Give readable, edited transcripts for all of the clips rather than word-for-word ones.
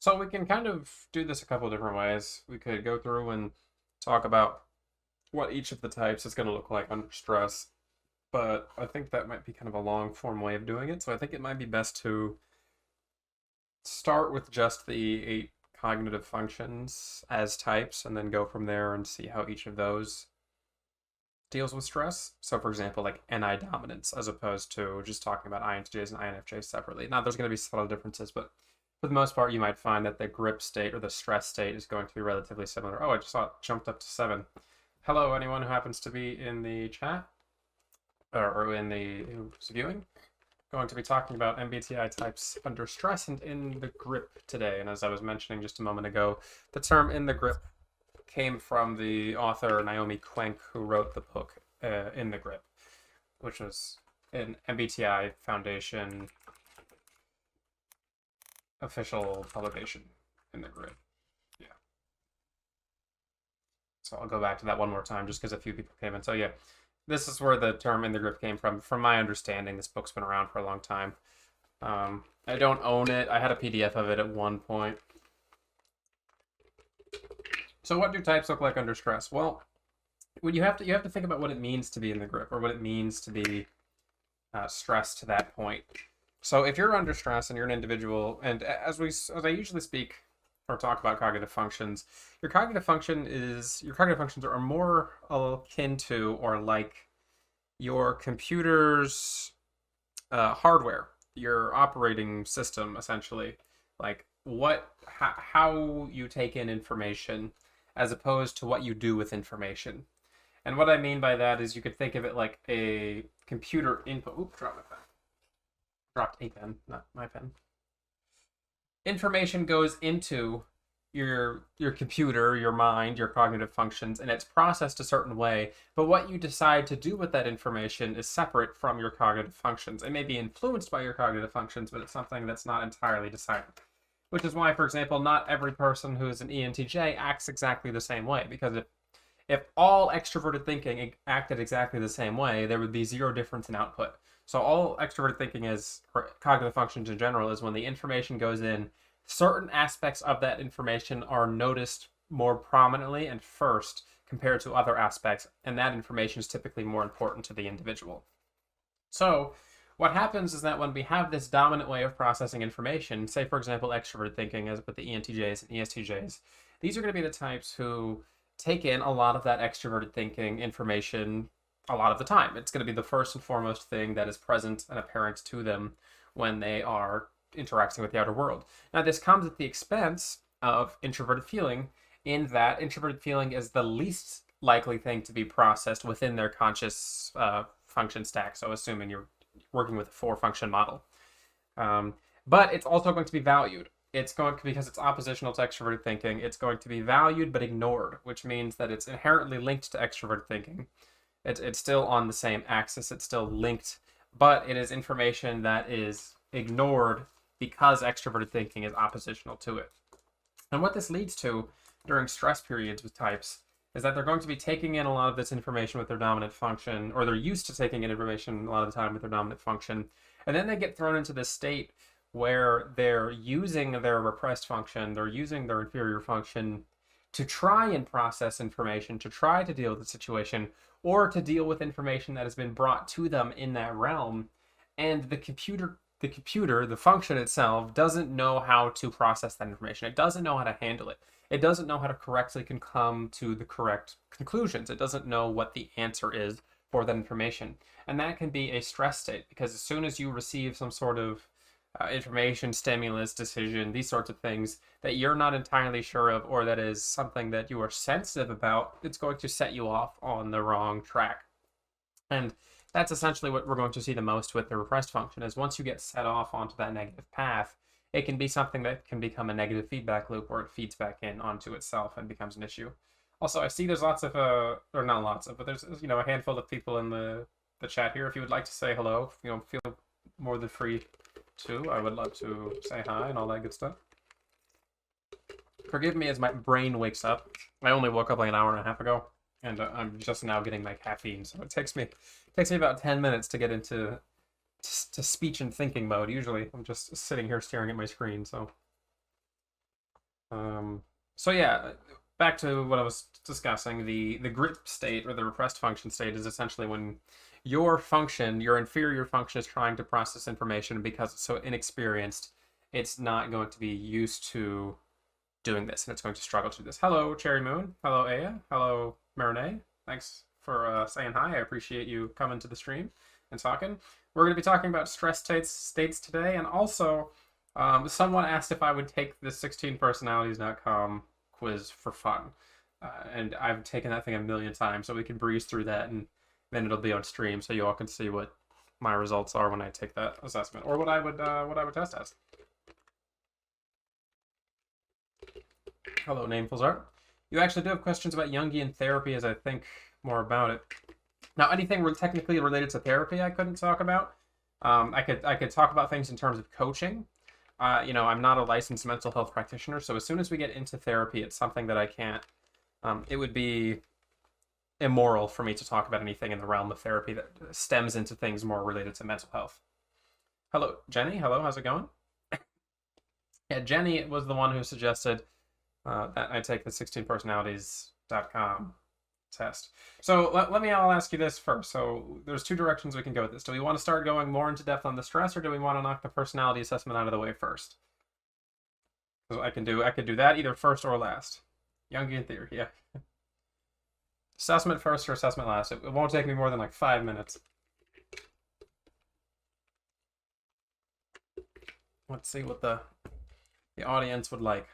So we can kind of do this a couple of different ways. We could go through and talk about what each of the types is going to look like under stress, but I think that might be kind of a long form way of doing it. So I think it might be best to start with just the 8 cognitive functions as types and then go from there and see how each of those deals with stress. So, for example, like NI dominance, as opposed to just talking about INTJs and INFJs separately. Now, there's going to be subtle differences, but for the most part, you might find that the grip state or the stress state is going to be relatively similar. Oh, I just saw it jumped up to 7. Hello, anyone who happens to be in the chat or in the who's viewing. Going to be talking about MBTI types under stress and in the grip today. And as I was mentioning just a moment ago, the term in the grip came from the author Naomi Quenk, who wrote the book In the Grip, which was an MBTI Foundation official publication. In the Grip. Yeah. So I'll go back to that one more time just because a few people came in. So yeah, this is where the term in the grip came from. From my understanding, this book's been around for a long time. I don't own it. I had a PDF of it at one point. So what do types look like under stress? Well, when you have to think about what it means to be in the grip, or what it means to be stressed to that point. So if you're under stress and you're an individual, and as I usually speak or talk about cognitive functions, your cognitive functions are more akin to or like your computer's hardware, your operating system, essentially, like how you take in information as opposed to what you do with information. And what I mean by that is you could think of it like a computer input. Oop, dropped my pen. Dropped a pen, not my pen. Information goes into your computer, your mind, your cognitive functions, and it's processed a certain way. But what you decide to do with that information is separate from your cognitive functions. It may be influenced by your cognitive functions, but it's something that's not entirely decided. Which is why, for example, not every person who is an ENTJ acts exactly the same way. Because if all extroverted thinking acted exactly the same way, there would be zero difference in output. So all extroverted thinking is, or cognitive functions in general, is when the information goes in, certain aspects of that information are noticed more prominently and first compared to other aspects, and that information is typically more important to the individual. So what happens is that when we have this dominant way of processing information, say for example extroverted thinking as with the ENTJs and ESTJs, these are going to be the types who take in a lot of that extroverted thinking information a lot of the time. It's going to be the first and foremost thing that is present and apparent to them when they are interacting with the outer world. Now, this comes at the expense of introverted feeling, in that introverted feeling is the least likely thing to be processed within their conscious function stack. So, assuming you're working with a 4-function model. But it's also going to be valued. It's going to, because it's oppositional to extroverted thinking, it's going to be valued but ignored, which means that it's inherently linked to extroverted thinking. It's still on the same axis, it's still linked, but it is information that is ignored because extroverted thinking is oppositional to it. And what this leads to during stress periods with types is that they're going to be taking in a lot of this information with their dominant function, or they're used to taking in information a lot of the time with their dominant function, and then they get thrown into this state where they're using their repressed function, they're using their inferior function to try and process information, to try to deal with the situation, or to deal with information that has been brought to them in that realm, and the function itself, doesn't know how to process that information. It doesn't know how to handle it. It doesn't know how to correctly come to the correct conclusions. It doesn't know what the answer is for that information. And that can be a stress state, because as soon as you receive some sort of information, stimulus, decision, these sorts of things that you're not entirely sure of, or that is something that you are sensitive about, it's going to set you off on the wrong track. And that's essentially what we're going to see the most with the repressed function, is once you get set off onto that negative path, it can be something that can become a negative feedback loop where it feeds back in onto itself and becomes an issue. Also, I see there's lots of, or not lots of, but there's, a handful of people in the chat here. If you would like to say hello, feel more than free to. I would love to say hi and all that good stuff. Forgive me as my brain wakes up. I only woke up like an hour and a half ago, and I'm just now getting my caffeine, so it takes me about 10 minutes to get into speech and thinking mode. Usually I'm just sitting here staring at my screen, so So yeah, back to what I was discussing. The grip state, or the repressed function state, is essentially when your function, your inferior function, is trying to process information. Because it's so inexperienced, it's not going to be used to doing this, and it's going to struggle to do this. Hello, Cherry Moon. Hello, Aya. Hello, Marinette. Thanks for saying hi. I appreciate you coming to the stream and talking. We're going to be talking about stress states today, and also someone asked if I would take the 16personalities.com quiz for fun. And I've taken that thing a million times, so we can breeze through that, and then it'll be on stream, so you all can see what my results are when I take that assessment, or what I would test as. Hello, Namefuls Art. You actually do have questions about Jungian therapy as I think more about it. Now, anything technically related to therapy I couldn't talk about. I could talk about things in terms of coaching. I'm not a licensed mental health practitioner, so as soon as we get into therapy, it's something that I can't. It would be immoral for me to talk about anything in the realm of therapy that stems into things more related to mental health. Hello, Jenny. Hello, how's it going? Yeah, Jenny was the one who suggested that I take the 16personalities.com test. So I'll ask you this first. So there's two directions we can go with this. Do we want to start going more into depth on the stress, or do we want to knock the personality assessment out of the way first? So I could do that either first or last. Jungian theory, yeah. Assessment first or assessment last. It won't take me more than like 5 minutes. Let's see what the audience would like.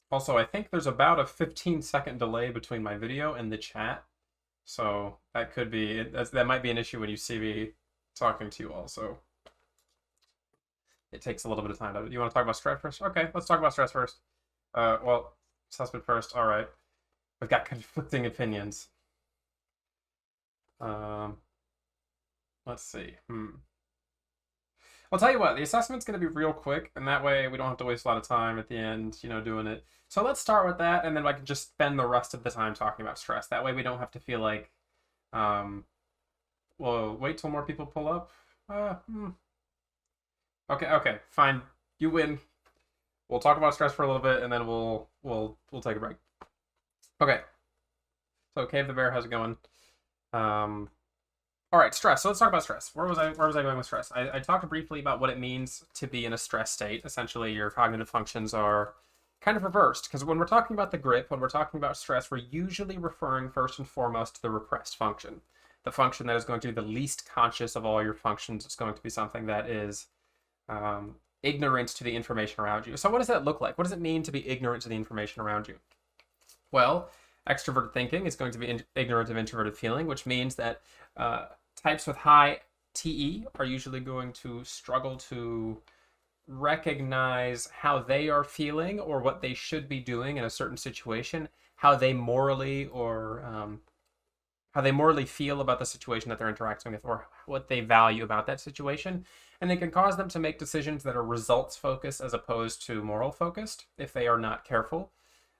Also, I think there's about a 15-second delay between my video and the chat, so that could be that might be an issue when you see me talking to you all. So it takes a little bit of time. You want to talk about stress first? Okay, let's talk about stress first. Well, assessment first. All right, we've got conflicting opinions. Let's see. I'll tell you what, the assessment's going to be real quick, and that way we don't have to waste a lot of time at the end, doing it. So let's start with that, and then I can just spend the rest of the time talking about stress. That way we don't have to feel like, well, wait till more people pull up. Okay, fine. You win. We'll talk about stress for a little bit, and then we'll take a break. Okay. So Cave the Bear, how's it going? All right, stress. So let's talk about stress. Where was I going with stress? I talked briefly about what it means to be in a stress state. Essentially, your cognitive functions are kind of reversed, because when we're talking about the grip, when we're talking about stress, we're usually referring first and foremost to the repressed function. The function that is going to be the least conscious of all your functions. It's going to be something that is ignorant to the information around you. So what does that look like? What does it mean to be ignorant to the information around you? Well, extroverted thinking is going to be ignorant of introverted feeling, which means that types with high TE are usually going to struggle to recognize how they are feeling or what they should be doing in a certain situation, how they morally feel about the situation that they're interacting with, or what they value about that situation. And it can cause them to make decisions that are results focused as opposed to moral focused if they are not careful.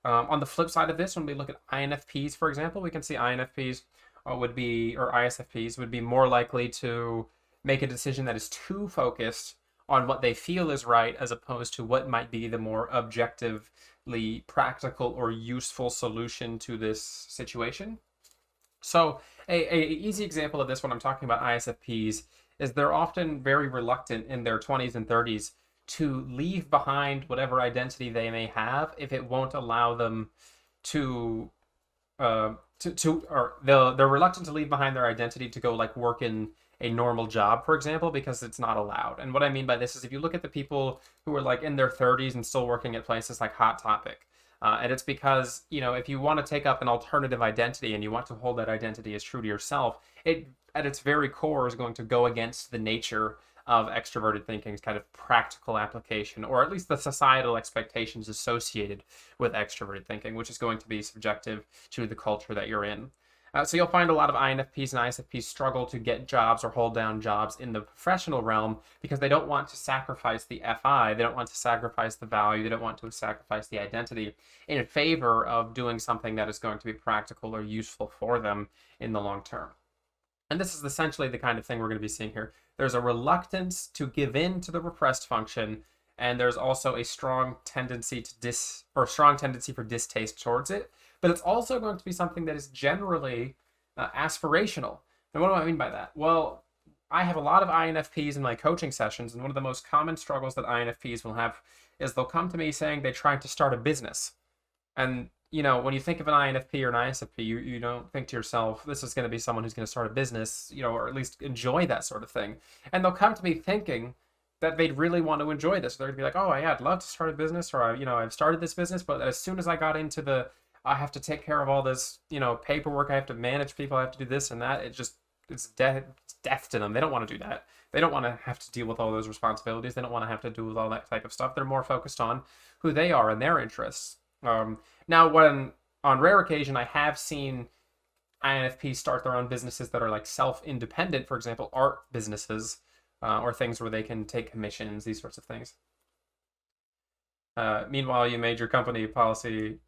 On the flip side of this, when we look at INFPs, for example, we can see INFPs or ISFPs would be more likely to make a decision that is too focused on what they feel is right, as opposed to what might be the more objectively practical or useful solution to this situation. So a easy example of this when I'm talking about ISFPs is they're often very reluctant in their 20s and 30s to leave behind whatever identity they may have if it won't allow them they're reluctant to leave behind their identity to go like work in a normal job, for example, because it's not allowed. And what I mean by this is if you look at the people who are like in their 30s and still working at places like Hot Topic, and it's because, if you want to take up an alternative identity and you want to hold that identity as true to yourself, it at its very core is going to go against the nature of extroverted thinking's kind of practical application, or at least the societal expectations associated with extroverted thinking, which is going to be subjective to the culture that you're in. So you'll find a lot of INFPs and ISFPs struggle to get jobs or hold down jobs in the professional realm because they don't want to sacrifice the FI, they don't want to sacrifice the value, they don't want to sacrifice the identity in favor of doing something that is going to be practical or useful for them in the long term. And this is essentially the kind of thing we're going to be seeing here. There's a reluctance to give in to the repressed function and there's also a strong tendency to strong tendency for distaste towards it. But it's also going to be something that is generally aspirational. And what do I mean by that? Well, I have a lot of INFPs in my coaching sessions, and one of the most common struggles that INFPs will have is they'll come to me saying they're trying to start a business. And, when you think of an INFP or an ISFP, you don't think to yourself, this is going to be someone who's going to start a business, or at least enjoy that sort of thing. And they'll come to me thinking that they'd really want to enjoy this. They're going to be like, oh, yeah, I'd love to start a business, or, I've started this business, but as soon as I got into I have to take care of all this, paperwork, I have to manage people, I have to do this and that, it's death to them. They don't want to do that. They don't want to have to deal with all those responsibilities. They don't want to have to do with all that type of stuff. They're more focused on who they are and their interests. Now, on rare occasion, I have seen INFPs start their own businesses that are like self-independent, for example, art businesses, or things where they can take commissions, these sorts of things. Meanwhile, you made your company policy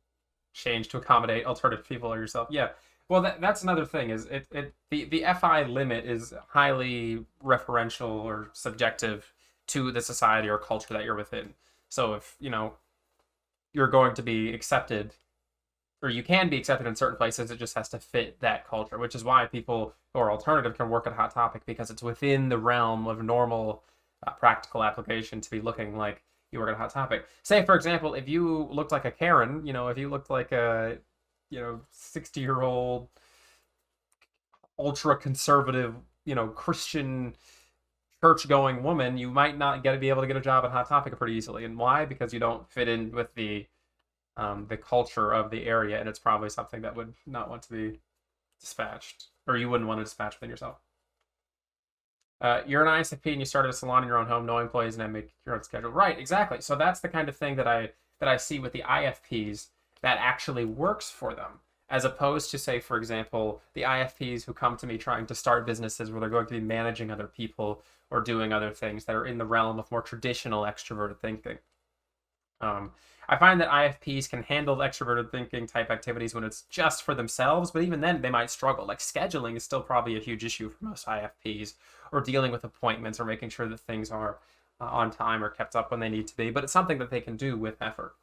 change to accommodate alternative people or yourself. Yeah. Well, that's another thing. Is the FI limit is highly referential or subjective to the society or culture that you're within. So if you're going to be accepted, or you can be accepted in certain places, it just has to fit that culture, which is why people who are alternative can work at Hot Topic, because it's within the realm of normal practical application to be looking like you work at Hot Topic. Say, for example, if you looked like a Karen, if you looked like a 60-year-old ultra conservative, Christian church-going woman, you might not be able to get a job at Hot Topic pretty easily. And why? Because you don't fit in with the culture of the area, and it's probably something that would not want to be dispatched, or you wouldn't want to dispatch within yourself. You're an ISFP and you started a salon in your own home, no employees, and make your own schedule. Right, exactly. So that's the kind of thing that I see with the IFPs that actually works for them, as opposed to, say, for example, the IFPs who come to me trying to start businesses where they're going to be managing other people or doing other things that are in the realm of more traditional extroverted thinking. I find that IFPs can handle extroverted thinking type activities when it's just for themselves, but even then they might struggle. Like scheduling is still probably a huge issue for most IFPs, or dealing with appointments, or making sure that things are on time or kept up when they need to be, but it's something that they can do with effort.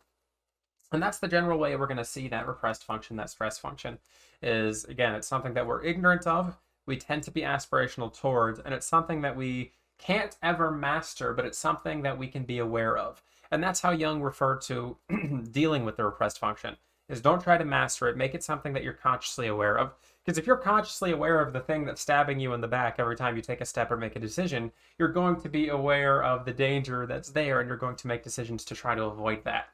And that's the general way we're going to see that repressed function, that stress function, is, again, it's something that we're ignorant of, we tend to be aspirational towards, and it's something that we can't ever master, but it's something that we can be aware of. And that's how Jung referred to dealing with the repressed function, is don't try to master it, make it something that you're consciously aware of. Because if you're consciously aware of the thing that's stabbing you in the back every time you take a step or make a decision, you're going to be aware of the danger that's there, and you're going to make decisions to try to avoid that.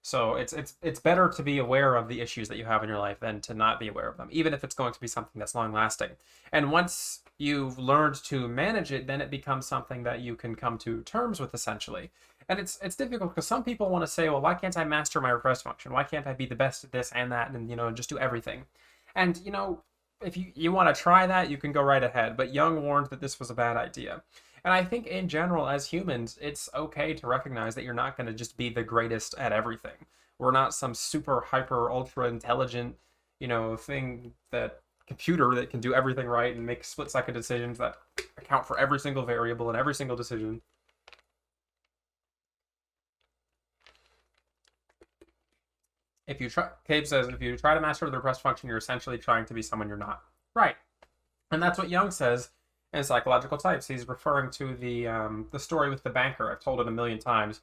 So it's better to be aware of the issues that you have in your life than to not be aware of them, even if it's going to be something that's long lasting. And once you've learned to manage it, then it becomes something that you can come to terms with, essentially. And it's difficult because some people want to say, well, why can't I master my repressed function? Why can't I be the best at this and that, and just do everything? And if you want to try that, you can go right ahead. But Jung warned that this was a bad idea. And I think in general, as humans, it's okay to recognize that you're not going to just be the greatest at everything. We're not some super hyper ultra intelligent, computer that can do everything right and make split-second decisions that account for every single variable and every single decision. Cabe says, if you try to master the repressed function, you're essentially trying to be someone you're not. Right. And that's what Jung says in Psychological Types. He's referring to the story with the banker. I've told it a million times,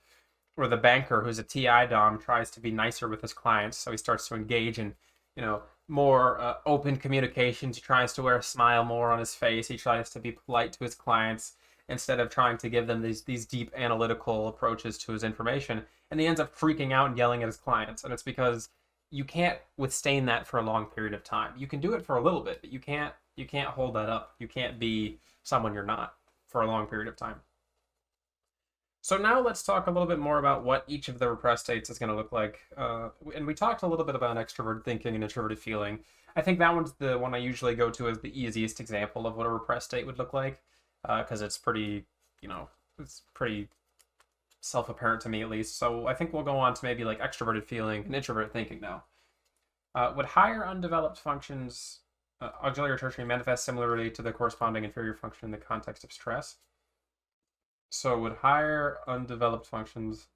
where the banker, who's a TI dom, tries to be nicer with his clients. So he starts to engage in, more open communications. He tries to wear a smile more on his face. He tries to be polite to his clients instead of trying to give them these deep analytical approaches to his information. And he ends up freaking out and yelling at his clients. And it's because you can't withstand that for a long period of time. You can do it for a little bit, but you can't hold that up. You can't be someone you're not for a long period of time. So now let's talk a little bit more about what each of the repressed states is going to look like. And we talked a little bit about extroverted thinking and introverted feeling. I think that one's the one I usually go to as the easiest example of what a repressed state would look like, because it's pretty, it's pretty self-apparent to me, at least. So I think we'll go on to maybe like extroverted feeling and introverted thinking now. Would higher undeveloped functions, auxiliary or tertiary, manifest similarly to the corresponding inferior function in the context of stress? So would higher undeveloped functions.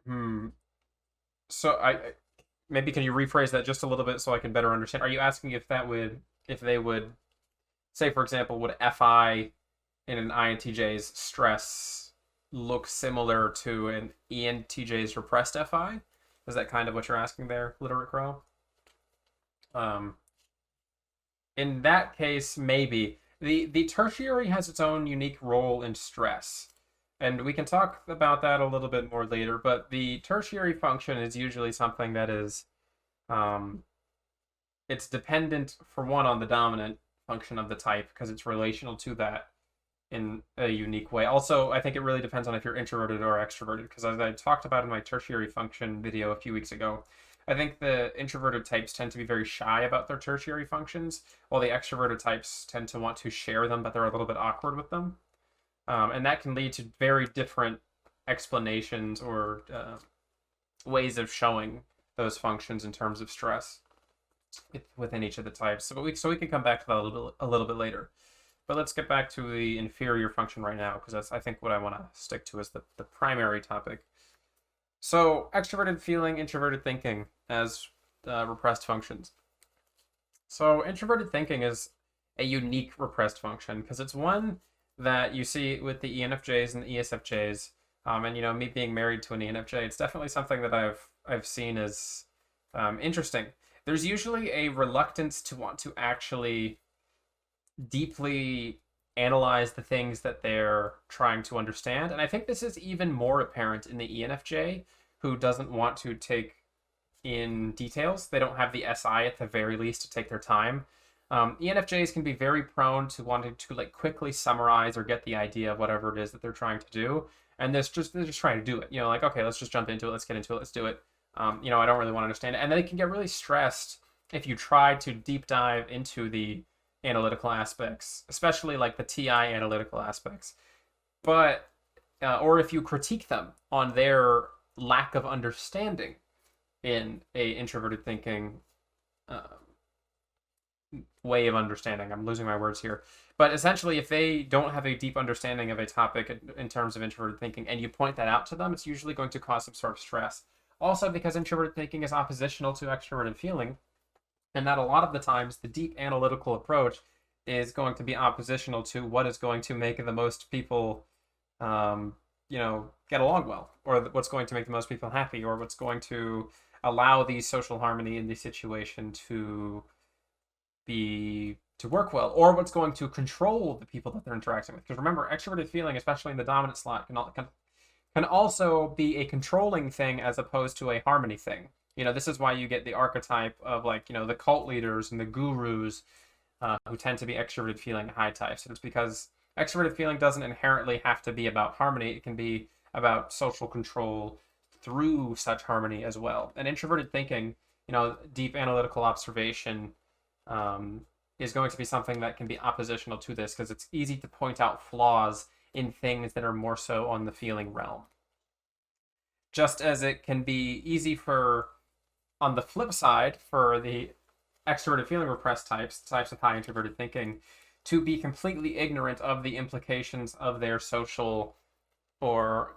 Hmm. So maybe can you rephrase that just a little bit so I can better understand? Are you asking if they would say, for example, would FI in an INTJ's stress look similar to an ENTJ's repressed FI? Is that kind of what you're asking there, Literate Crow? Um, in that case, maybe. The tertiary has its own unique role in stress. And we can talk about that a little bit more later, but the tertiary function is usually something that is um, it's dependent for one on the dominant function of the type because it's relational to that in a unique way. Also, I think it really depends on if you're introverted or extroverted because as I talked about in my tertiary function video a few weeks ago, I think the introverted types tend to be very shy about their tertiary functions, while the extroverted types tend to want to share them, but they're a little bit awkward with them. And that can lead to very different explanations or ways of showing those functions in terms of stress within each of the types. So we can come back to that a little bit later. But let's get back to the inferior function right now, because that's, I think, what I want to stick to as the primary topic. So extroverted feeling, introverted thinking as repressed functions. So introverted thinking is a unique repressed function because it's one that you see with the ENFJs and the ESFJs. And me being married to an ENFJ, it's definitely something that I've seen as interesting. There's usually a reluctance to want to actually deeply analyze the things that they're trying to understand. And I think this is even more apparent in the ENFJ, who doesn't want to take in details. They don't have the SI at the very least to take their time. ENFJs can be very prone to wanting to like quickly summarize or get the idea of whatever it is that they're trying to do. And they're just trying to do it. Like, okay, let's just jump into it. Let's get into it. Let's do it. I don't really want to understand it. And they can get really stressed if you try to deep dive into the analytical aspects, especially like the TI analytical aspects. But, or if you critique them on their lack of understanding in a introverted thinking way of understanding. I'm losing my words here. But essentially, if they don't have a deep understanding of a topic in terms of introverted thinking, and you point that out to them, it's usually going to cause some sort of stress. Also, because introverted thinking is oppositional to extroverted feeling, and that a lot of the times the deep analytical approach is going to be oppositional to what is going to make the most people, get along well, or what's going to make the most people happy, or what's going to allow the social harmony in the situation to work well, or what's going to control the people that they're interacting with. Because remember, extroverted feeling, especially in the dominant slot, can also be a controlling thing as opposed to a harmony thing. This is why you get the archetype of the cult leaders and the gurus who tend to be extroverted feeling high types. And it's because extroverted feeling doesn't inherently have to be about harmony. It can be about social control through such harmony as well. And introverted thinking, deep analytical observation, is going to be something that can be oppositional to this because it's easy to point out flaws in things that are more so on the feeling realm. Just as it can be easy on the flip side, for the extroverted feeling repressed types with high introverted thinking, to be completely ignorant of the implications of their social or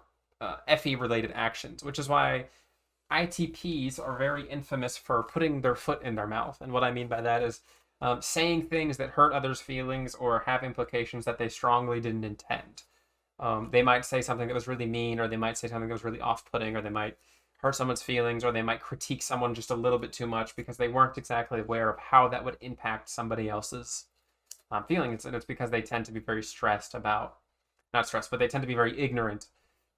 FE related actions, which is why ITPs are very infamous for putting their foot in their mouth. And what I mean by that is saying things that hurt others' feelings or have implications that they strongly didn't intend. They might say something that was really mean, or they might say something that was really off-putting, or they might hurt someone's feelings, or they might critique someone just a little bit too much because they weren't exactly aware of how that would impact somebody else's feelings. And it's because they tend to be very not stressed, but they tend to be very ignorant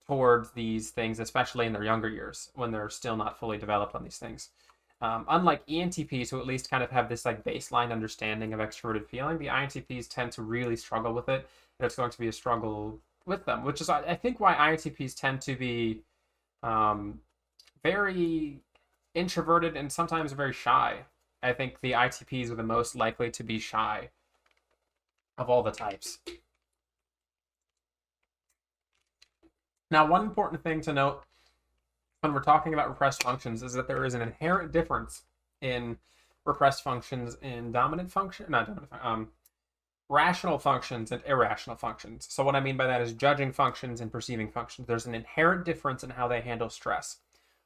towards these things, especially in their younger years when they're still not fully developed on these things. Unlike ENTPs, who at least kind of have this baseline understanding of extroverted feeling, the INTPs tend to really struggle with it, and it's going to be a struggle with them, which is, I think, why INTPs tend to be very introverted and sometimes very shy. I think the ITPs are the most likely to be shy of all the types. Now, one important thing to note when we're talking about repressed functions is that there is an inherent difference in repressed functions in rational functions and irrational functions. So what I mean by that is judging functions and perceiving functions. There's an inherent difference in how they handle stress.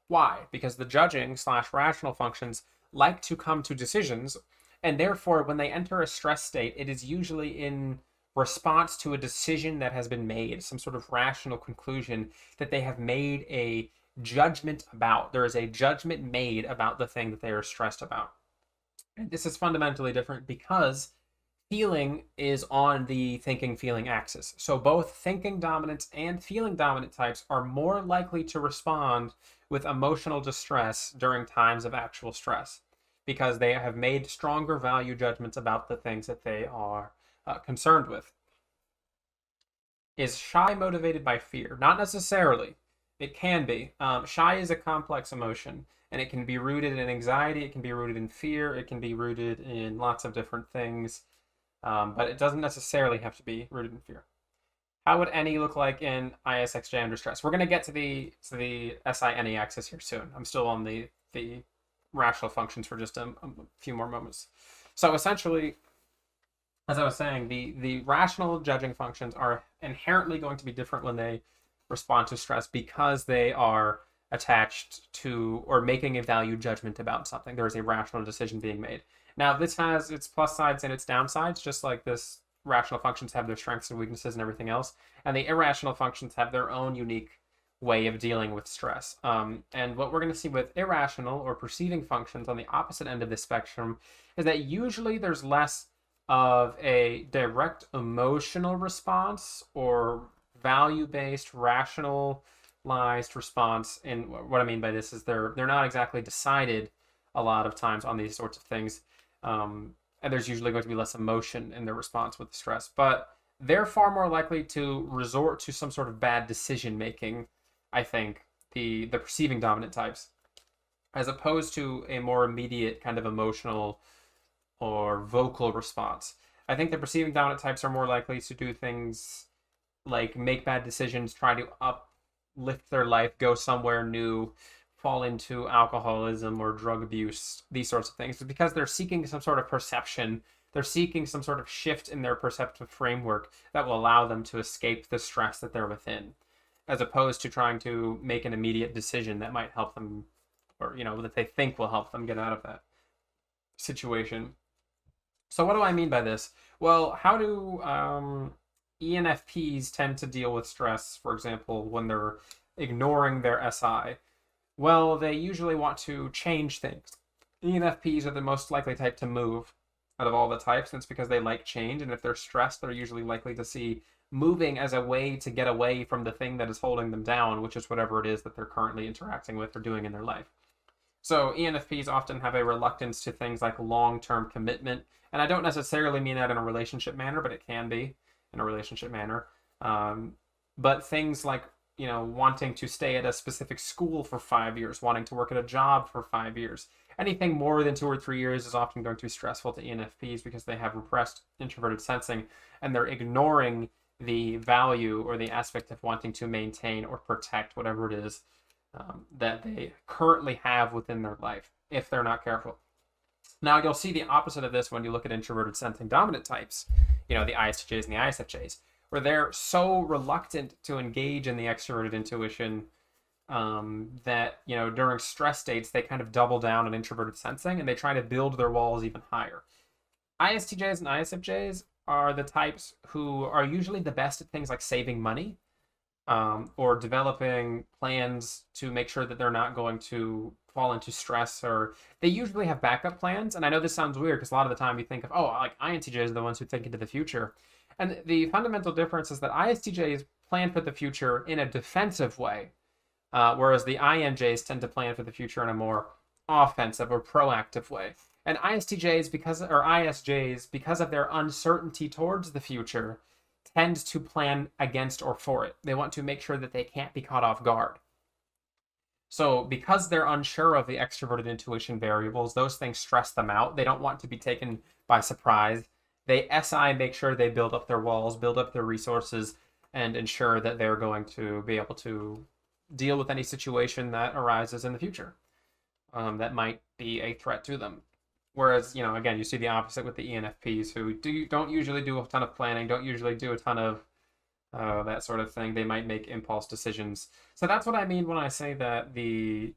Why? Because the judging / rational functions like to come to decisions, and therefore when they enter a stress state, it is usually in response to a decision that has been made, some sort of rational conclusion that they have made a judgment about. There is a judgment made about the thing that they are stressed about. And this is fundamentally different because feeling is on the thinking feeling axis. So both thinking dominant and feeling dominant types are more likely to respond with emotional distress during times of actual stress because they have made stronger value judgments about the things that they are concerned with. Is shy motivated by fear? Not necessarily. It can be. Shy is a complex emotion, and it can be rooted in anxiety, it can be rooted in fear, it can be rooted in lots of different things. But it doesn't necessarily have to be rooted in fear. How would any look like in ISXJ under stress? We're going to get to the SI-NE axis here soon. I'm still on the rational functions for just a few more moments. So essentially, as I was saying, the rational judging functions are inherently going to be different when they respond to stress because they are attached to or making a value judgment about something. There is a rational decision being made. Now, this has its plus sides and its downsides, just like this rational functions have their strengths and weaknesses and everything else. And the irrational functions have their own unique way of dealing with stress. And what we're going to see with irrational or perceiving functions on the opposite end of the spectrum is that usually there's less of a direct emotional response or value-based, rationalized response. And what I mean by this is they're not exactly decided a lot of times on these sorts of things. And there's usually going to be less emotion in their response with the stress. But they're far more likely to resort to some sort of bad decision making, I think, the perceiving dominant types, as opposed to a more immediate kind of emotional or vocal response. I think the perceiving dominant types are more likely to do things like make bad decisions, try to uplift their life, go somewhere new, fall into alcoholism or drug abuse, these sorts of things, because they're seeking some sort of perception. They're seeking some sort of shift in their perceptive framework that will allow them to escape the stress that they're within, as opposed to trying to make an immediate decision that might help them, or, that they think will help them get out of that situation. So what do I mean by this? Well, how do ENFPs tend to deal with stress, for example, when they're ignoring their SI? Well, they usually want to change things. ENFPs are the most likely type to move out of all the types, and it's because they like change, and if they're stressed, they're usually likely to see moving as a way to get away from the thing that is holding them down, which is whatever it is that they're currently interacting with or doing in their life. So ENFPs often have a reluctance to things like long-term commitment, and I don't necessarily mean that in a relationship manner, but it can be in a relationship manner. But things like, wanting to stay at a specific school for 5 years, wanting to work at a job for 5 years. Anything more than 2 or 3 years is often going to be stressful to ENFPs because they have repressed introverted sensing, and they're ignoring the value or the aspect of wanting to maintain or protect whatever it is that they currently have within their life, if they're not careful. Now, you'll see the opposite of this when you look at introverted sensing dominant types, the ISTJs and the ISFJs, where they're so reluctant to engage in the extroverted intuition that, during stress states, they kind of double down on introverted sensing and they try to build their walls even higher. ISTJs and ISFJs are the types who are usually the best at things like saving money or developing plans to make sure that they're not going to fall into stress, or they usually have backup plans. And I know this sounds weird because a lot of the time you think of, like INTJs are the ones who think into the future. And the fundamental difference is that ISTJs plan for the future in a defensive way, whereas the INJs tend to plan for the future in a more offensive or proactive way. And ISTJs, ISJs, because of their uncertainty towards the future, tend to plan against or for it. They want to make sure that they can't be caught off guard. So because they're unsure of the extroverted intuition variables, those things stress them out. They don't want to be taken by surprise. They SI make sure they build up their walls, build up their resources, and ensure that they're going to be able to deal with any situation that arises in the future that might be a threat to them. Whereas, again, you see the opposite with the ENFPs who don't usually do a ton of planning, don't usually do a ton of that sort of thing. They might make impulse decisions. So that's what I mean when I say that the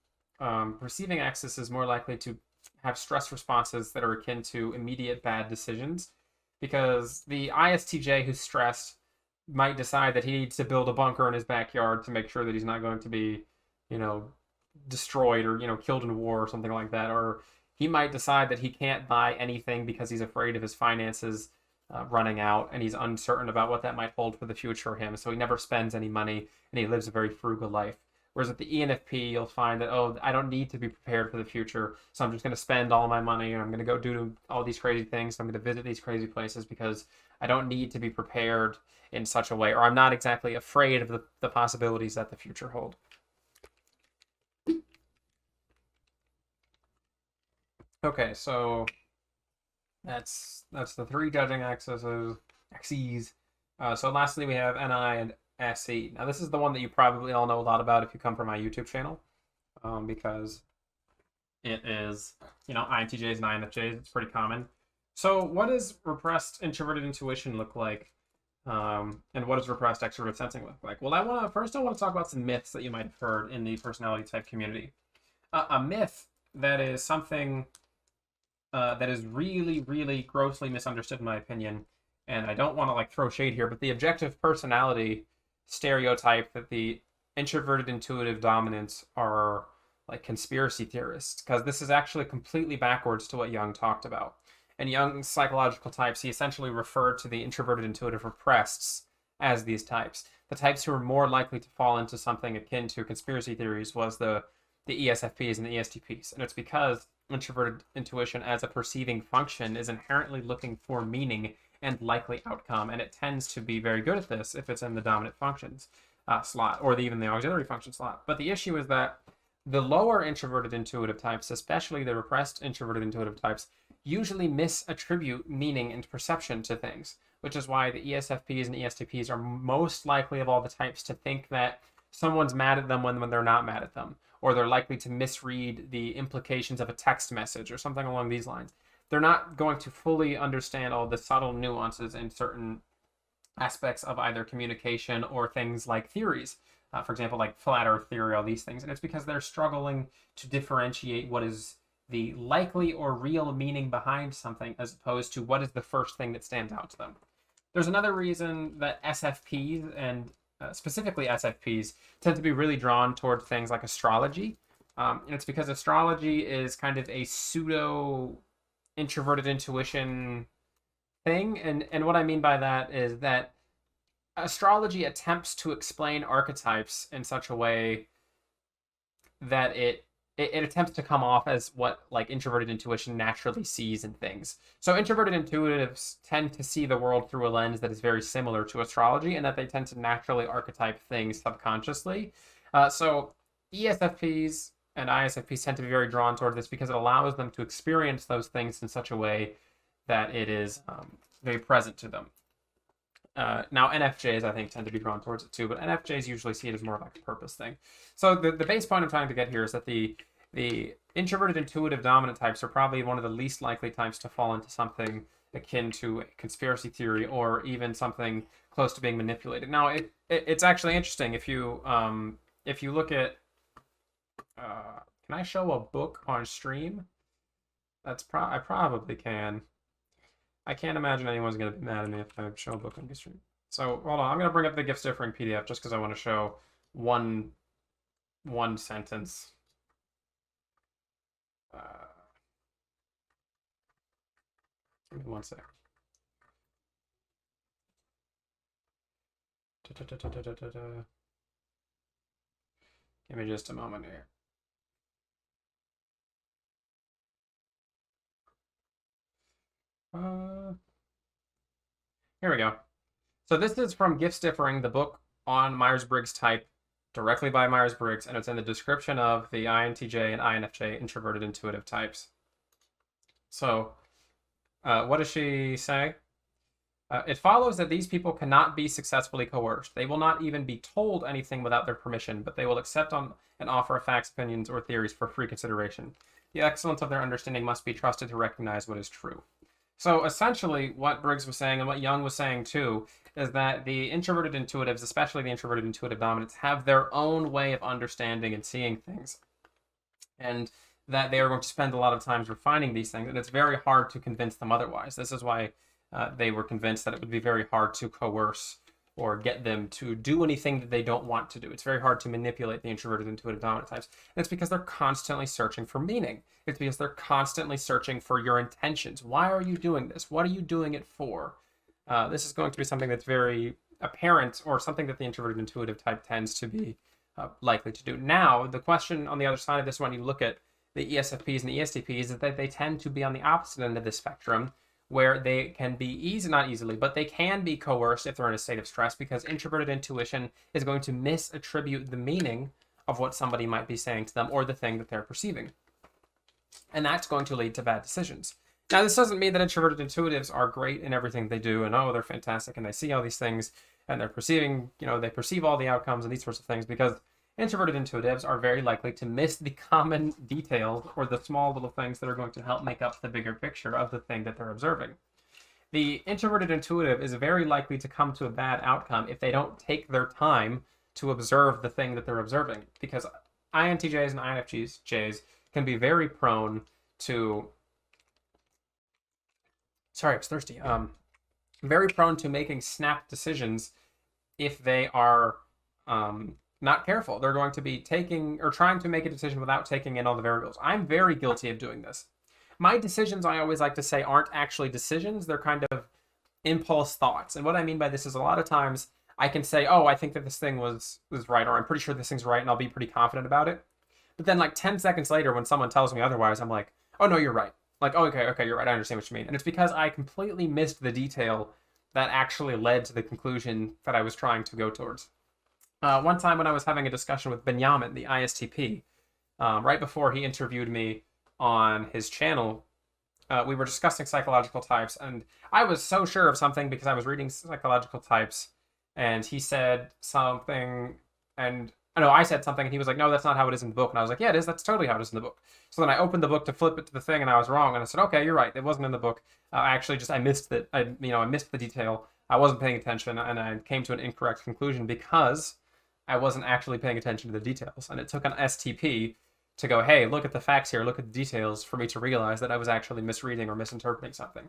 receiving axis is more likely to have stress responses that are akin to immediate bad decisions, because the ISTJ who's stressed might decide that he needs to build a bunker in his backyard to make sure that he's not going to be, destroyed or, killed in war or something like that. Or he might decide that he can't buy anything because he's afraid of his finances running out, and he's uncertain about what that might hold for the future of him. So he never spends any money, and he lives a very frugal life. Whereas with the ENFP, you'll find that, I don't need to be prepared for the future, so I'm just going to spend all my money, and I'm going to go do all these crazy things. I'm going to visit these crazy places because I don't need to be prepared in such a way, or I'm not exactly afraid of the possibilities that the future hold. Okay, so that's the three judging axes. So lastly, we have NI and SE. Now, this is the one that you probably all know a lot about if you come from my YouTube channel, because it is, INTJs and INFJs. It's pretty common. So what does repressed introverted intuition look like? And what does repressed extroverted sensing look like? Well, I want to talk about some myths that you might have heard in the personality type community. A myth that is something that is really, really grossly misunderstood in my opinion, and I don't want to throw shade here, but the objective personality stereotype that the introverted intuitive dominants are conspiracy theorists, because this is actually completely backwards to what Jung talked about. In Jung's psychological types, he essentially referred to the introverted intuitive represseds as these types. The types who are more likely to fall into something akin to conspiracy theories was the ESFPs and the ESTPs. And it's because introverted intuition as a perceiving function is inherently looking for meaning and likely outcome, and it tends to be very good at this if it's in the dominant functions slot, or even the auxiliary function slot. But the issue is that the lower introverted intuitive types, especially the repressed introverted intuitive types, usually misattribute meaning and perception to things, which is why the ESFPs and ESTPs are most likely of all the types to think that someone's mad at them when they're not mad at them, or they're likely to misread the implications of a text message or something along these lines. They're not going to fully understand all the subtle nuances in certain aspects of either communication or things like theories. For example, like flat earth theory, all these things. And it's because they're struggling to differentiate what is the likely or real meaning behind something as opposed to what is the first thing that stands out to them. There's another reason that SFPs and specifically SFPs tend to be really drawn toward things like astrology. And it's because astrology is kind of a pseudo introverted intuition thing. And what I mean by that is that astrology attempts to explain archetypes in such a way that it attempts to come off as what introverted intuition naturally sees in things. So introverted intuitives tend to see the world through a lens that is very similar to astrology, and that they tend to naturally archetype things subconsciously. So ESFPs and ISFPs tend to be very drawn toward this because it allows them to experience those things in such a way that it is very present to them. Now, NFJs, I think, tend to be drawn towards it too, but NFJs usually see it as more like a purpose thing. So the base point I'm trying to get here is that the introverted intuitive dominant types are probably one of the least likely types to fall into something akin to a conspiracy theory or even something close to being manipulated. Now, it's actually interesting if you look at can I show a book on stream? I probably can. I can't imagine anyone's going to be mad at me if I show a book on stream. So hold on, I'm going to bring up the gifts differing PDF just because I want to show one sentence. Give me one sec. Give me just a moment here. Here we go. So this is from Gifts Differing, the book on Myers-Briggs type, directly by Myers-Briggs, and it's in the description of the INTJ and INFJ introverted intuitive types. So what does she say? It follows that these people cannot be successfully coerced. They will not even be told anything without their permission, but they will accept on an offer of facts, opinions, or theories for free consideration. The excellence of their understanding must be trusted to recognize what is true. So essentially, what Briggs was saying and what Jung was saying too is that the introverted intuitives, especially the introverted intuitive dominants, have their own way of understanding and seeing things, and that they are going to spend a lot of time refining these things, and it's very hard to convince them otherwise. This is why they were convinced that it would be very hard to coerce or get them to do anything that they don't want to do. It's very hard to manipulate the introverted intuitive dominant types. And it's because they're constantly searching for meaning. It's because they're constantly searching for your intentions. Why are you doing this? What are you doing it for? This is going to be something that's very apparent, or something that the introverted intuitive type tends to be likely to do. Now, the question on the other side of this, when you look at the ESFPs and the ESTPs, is that they tend to be on the opposite end of the spectrum, where they can be not easily, but they can be coerced if they're in a state of stress, because introverted intuition is going to misattribute the meaning of what somebody might be saying to them or the thing that they're perceiving. And that's going to lead to bad decisions. Now, this doesn't mean that introverted intuitives are great in everything they do and, oh, they're fantastic and they see all these things and they're perceiving, they perceive all the outcomes and these sorts of things, because introverted intuitives are very likely to miss the common details or the small little things that are going to help make up the bigger picture of the thing that they're observing. The introverted intuitive is very likely to come to a bad outcome if they don't take their time to observe the thing that they're observing, because INTJs and INFJs can be very prone to... Sorry, I was thirsty. Very prone to making snap decisions if they are... not careful. They're going to be taking or trying to make a decision without taking in all the variables. I'm very guilty of doing this. My decisions, I always like to say, aren't actually decisions. They're kind of impulse thoughts. And what I mean by this is, a lot of times I can say, oh, I think that this thing was right, or I'm pretty sure this thing's right, and I'll be pretty confident about it. But then like 10 seconds later, when someone tells me otherwise, I'm like, oh, no, you're right. Like, oh, okay, you're right. I understand what you mean. And it's because I completely missed the detail that actually led to the conclusion that I was trying to go towards. One time when I was having a discussion with Benjamin, the ISTP, right before he interviewed me on his channel, we were discussing psychological types, and I was so sure of something because I was reading psychological types, and he said something, and I said something, and he was like, no, that's not how it is in the book. And I was like, yeah, it is. That's totally how it is in the book. So then I opened the book to flip it to the thing, and I was wrong. And I said, okay, you're right. It wasn't in the book. I missed it. I missed the detail. I wasn't paying attention, and I came to an incorrect conclusion because I wasn't actually paying attention to the details. And it took an STP to go, hey, look at the facts here, look at the details, for me to realize that I was actually misreading or misinterpreting something.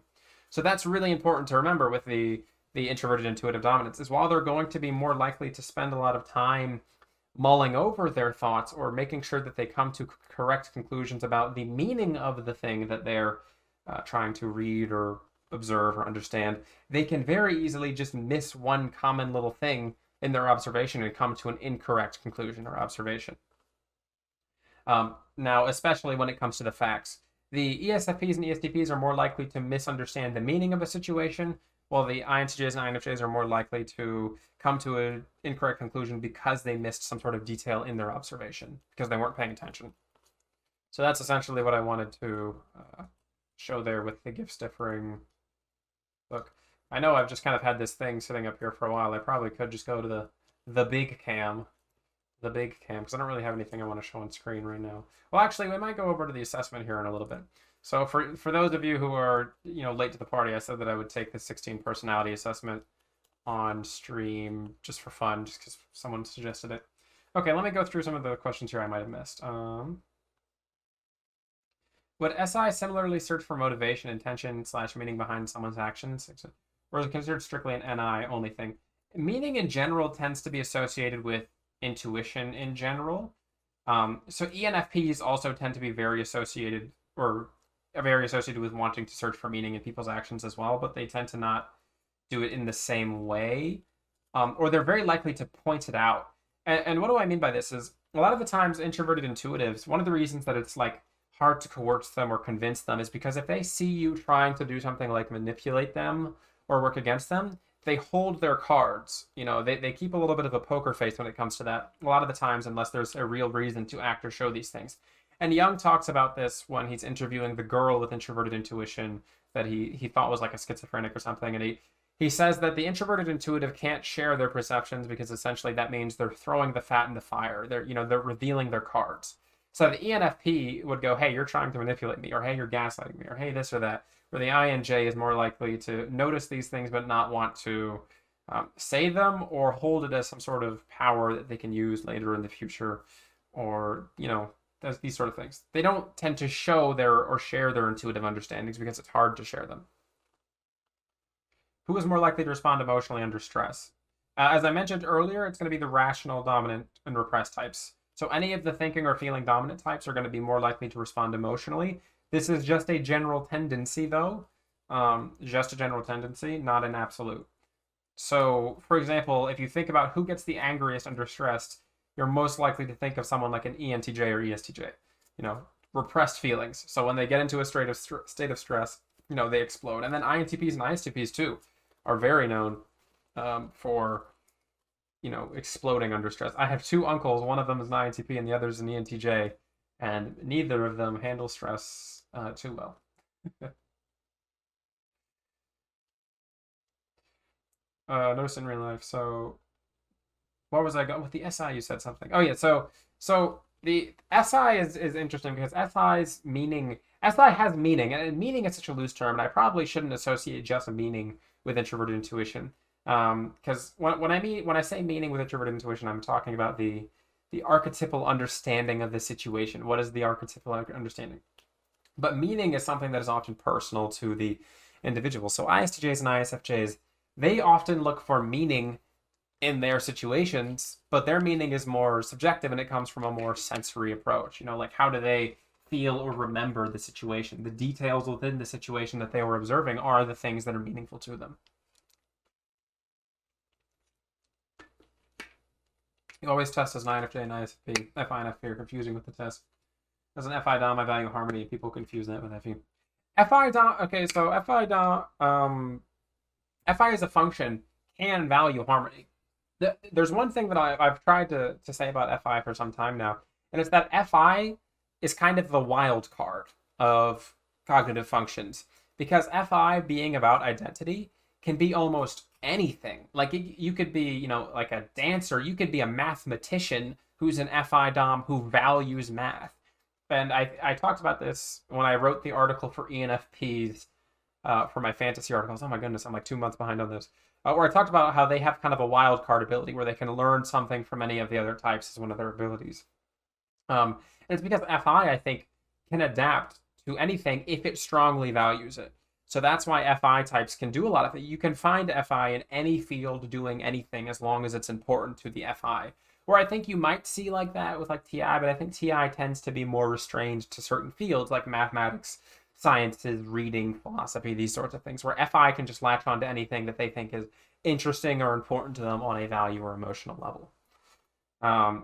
So that's really important to remember with the introverted intuitive dominants, is while they're going to be more likely to spend a lot of time mulling over their thoughts or making sure that they come to correct conclusions about the meaning of the thing that they're trying to read or observe or understand, they can very easily just miss one common little thing in their observation and come to an incorrect conclusion or observation. Now, especially when it comes to the facts, the ESFPs and ESTPs are more likely to misunderstand the meaning of a situation, while the INTJs and INFJs are more likely to come to an incorrect conclusion because they missed some sort of detail in their observation, because they weren't paying attention. So that's essentially what I wanted to show there with the gifts differing. Look, I know I've just kind of had this thing sitting up here for a while. I probably could just go to the big cam, because I don't really have anything I want to show on screen right now. Well, actually, we might go over to the assessment here in a little bit. So for those of you who are late to the party, I said that I would take the 16 personality assessment on stream just for fun, just because someone suggested it. Okay, let me go through some of the questions here I might have missed. Would SI similarly search for motivation, intention / meaning behind someone's actions, or is it considered strictly an NI only thing? Meaning in general tends to be associated with intuition in general. So ENFPs also tend to be very associated with wanting to search for meaning in people's actions as well, but they tend to not do it in the same way, or they're very likely to point it out. And what do I mean by this is, a lot of the times introverted intuitives, one of the reasons that it's like hard to coerce them or convince them is because if they see you trying to do something like manipulate them or work against them, they hold their cards. They keep a little bit of a poker face when it comes to that, a lot of the times, unless there's a real reason to act or show these things. And Jung talks about this when he's interviewing the girl with introverted intuition that he thought was like a schizophrenic or something. And he says that the introverted intuitive can't share their perceptions because essentially that means they're throwing the fat in the fire. They're revealing their cards. So the ENFP would go, hey, you're trying to manipulate me, or hey, you're gaslighting me, or hey, this or that. Where the INJ is more likely to notice these things but not want to say them or hold it as some sort of power that they can use later in the future, or, these sort of things. They don't tend to show or share their intuitive understandings because it's hard to share them. Who is more likely to respond emotionally under stress? As I mentioned earlier, it's going to be the rational, dominant, and repressed types. So any of the thinking or feeling dominant types are going to be more likely to respond emotionally. This is just a general tendency, though. Just a general tendency, not an absolute. So, for example, if you think about who gets the angriest under stress, you're most likely to think of someone like an ENTJ or ESTJ. Repressed feelings. So when they get into a state of stress, they explode. And then INTPs and ISTPs too are very known for exploding under stress. I have two uncles. One of them is an INTP and the other is an ENTJ, and neither of them handle stress too well. Notice in real life. So, where was I going with the SI? You said something. Oh yeah. So the SI is interesting because SI has meaning, and meaning is such a loose term, and I probably shouldn't associate just meaning with introverted intuition. Because when I say meaning with introverted intuition, I'm talking about the archetypal understanding of the situation. What is the archetypal understanding? But meaning is something that is often personal to the individual. So ISTJs and ISFJs, they often look for meaning in their situations, but their meaning is more subjective and it comes from a more sensory approach. Like how do they feel or remember the situation? The details within the situation that they were observing are the things that are meaningful to them. You always test as an INFJ and ISFP. FI and FP are confusing with the test. As an FI Dom, I value harmony. People confuse that with FE. FI Dom, okay, so FI Dom, FI as a function can value harmony. There's one thing that I've tried to say about FI for some time now, and it's that FI is kind of the wild card of cognitive functions, because FI being about identity can be almost anything. Like you could be, like a dancer, you could be a mathematician who's an FI Dom who values math. And I talked about this when I wrote the article for ENFPs for my fantasy articles. Oh my goodness, I'm like 2 months behind on this. Where I talked about how they have kind of a wild card ability where they can learn something from any of the other types as one of their abilities. And it's because FI, I think, can adapt to anything if it strongly values it. So that's why FI types can do a lot of it. You can find FI in any field doing anything as long as it's important to the FI. Where I think you might see like that with like TI, but I think TI tends to be more restrained to certain fields like mathematics, sciences, reading, philosophy, these sorts of things, where FI can just latch onto anything that they think is interesting or important to them on a value or emotional level.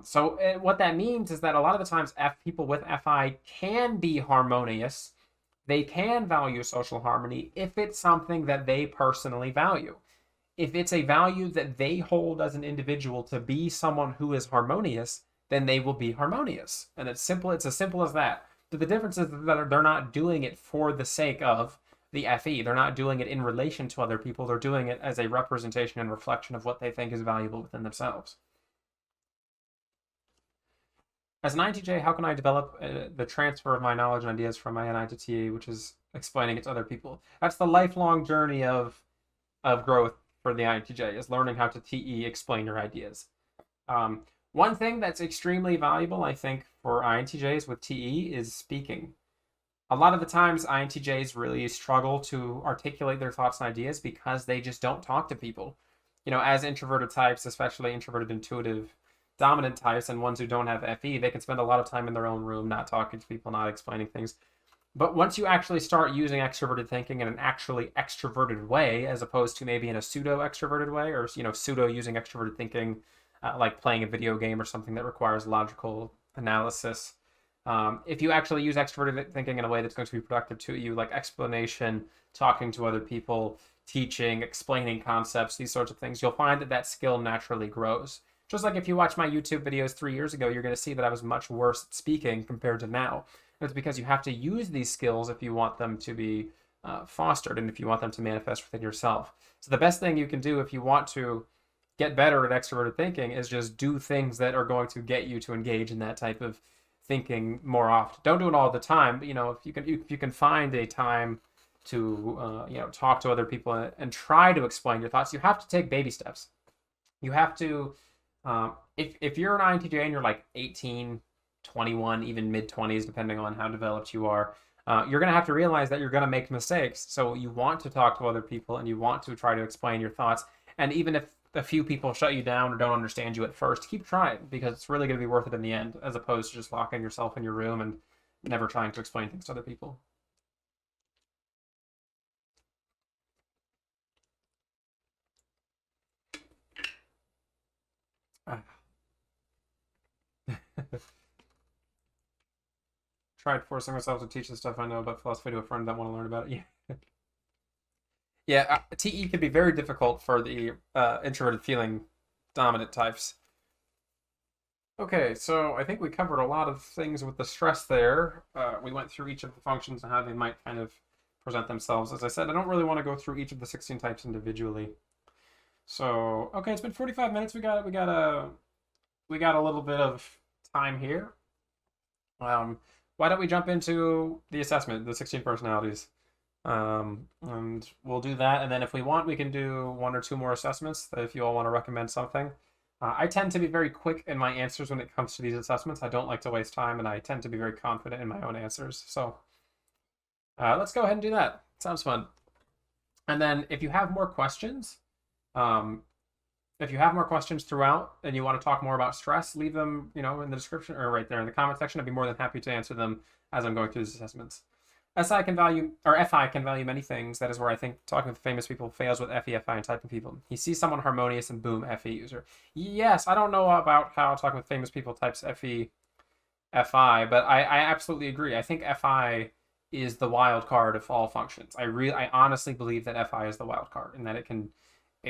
So what that means is that a lot of the times people with FI can be harmonious. They can value social harmony if it's something that they personally value. If it's a value that they hold as an individual to be someone who is harmonious, then they will be harmonious. And it's as simple as that. But the difference is that they're not doing it for the sake of the FE. They're not doing it in relation to other people. They're doing it as a representation and reflection of what they think is valuable within themselves. As an INTJ, how can I develop the transfer of my knowledge and ideas from my NI to TE, which is explaining it to other people? That's the lifelong journey of growth for the INTJ, is learning how to TE explain your ideas. One thing that's extremely valuable, I think, for INTJs with TE is speaking. A lot of the times, INTJs really struggle to articulate their thoughts and ideas because they just don't talk to people. As introverted types, especially introverted intuitive dominant types and ones who don't have FE, they can spend a lot of time in their own room, not talking to people, not explaining things. But once you actually start using extroverted thinking in an actually extroverted way, as opposed to maybe in a pseudo-extroverted way, or pseudo using extroverted thinking, like playing a video game or something that requires logical analysis. If you actually use extroverted thinking in a way that's going to be productive to you, like explanation, talking to other people, teaching, explaining concepts, these sorts of things, you'll find that skill naturally grows. Just like if you watch my YouTube videos 3 years ago, you're going to see that I was much worse at speaking compared to now. It's because you have to use these skills if you want them to be fostered and if you want them to manifest within yourself. So the best thing you can do if you want to get better at extroverted thinking is just do things that are going to get you to engage in that type of thinking more often. Don't do it all the time, but if you can find a time to talk to other people and try to explain your thoughts, you have to take baby steps. You have to if you're an INTJ and you're like 18, 21, even mid-20s, depending on how developed you are, you're going to have to realize that you're going to make mistakes. So you want to talk to other people and you want to try to explain your thoughts. And even if a few people shut you down or don't understand you at first, keep trying, because it's really going to be worth it in the end, as opposed to just locking yourself in your room and never trying to explain things to other people. Tried forcing myself to teach the stuff I know about philosophy to a friend that want to learn about it. Yeah. Yeah, TE can be very difficult for the introverted feeling dominant types. Okay, so I think we covered a lot of things with the stress there. We went through each of the functions and how they might kind of present themselves. As I said, I don't really want to go through each of the 16 types individually. So, okay, it's been 45 minutes. We got a little bit of time here. Why don't we jump into the assessment, the 16 personalities? And we'll do that, and then if we want, we can do one or two more assessments if you all want to recommend something. I tend to be very quick in my answers when it comes to these assessments. I don't like to waste time, and I tend to be very confident in my own answers. So let's go ahead and do that. Sounds fun. And then if you have more questions, throughout and you want to talk more about stress, leave them, in the description or right there in the comment section. I'd be more than happy to answer them as I'm going through these assessments. FI can value many things. That is where I think talking with famous people fails with FE, FI, and typing people. He sees someone harmonious and boom, FE user. Yes, I don't know about how talking with famous people types FE, FI, but I absolutely agree. I think FI is the wild card of all functions. I honestly believe that FI is the wild card, and that it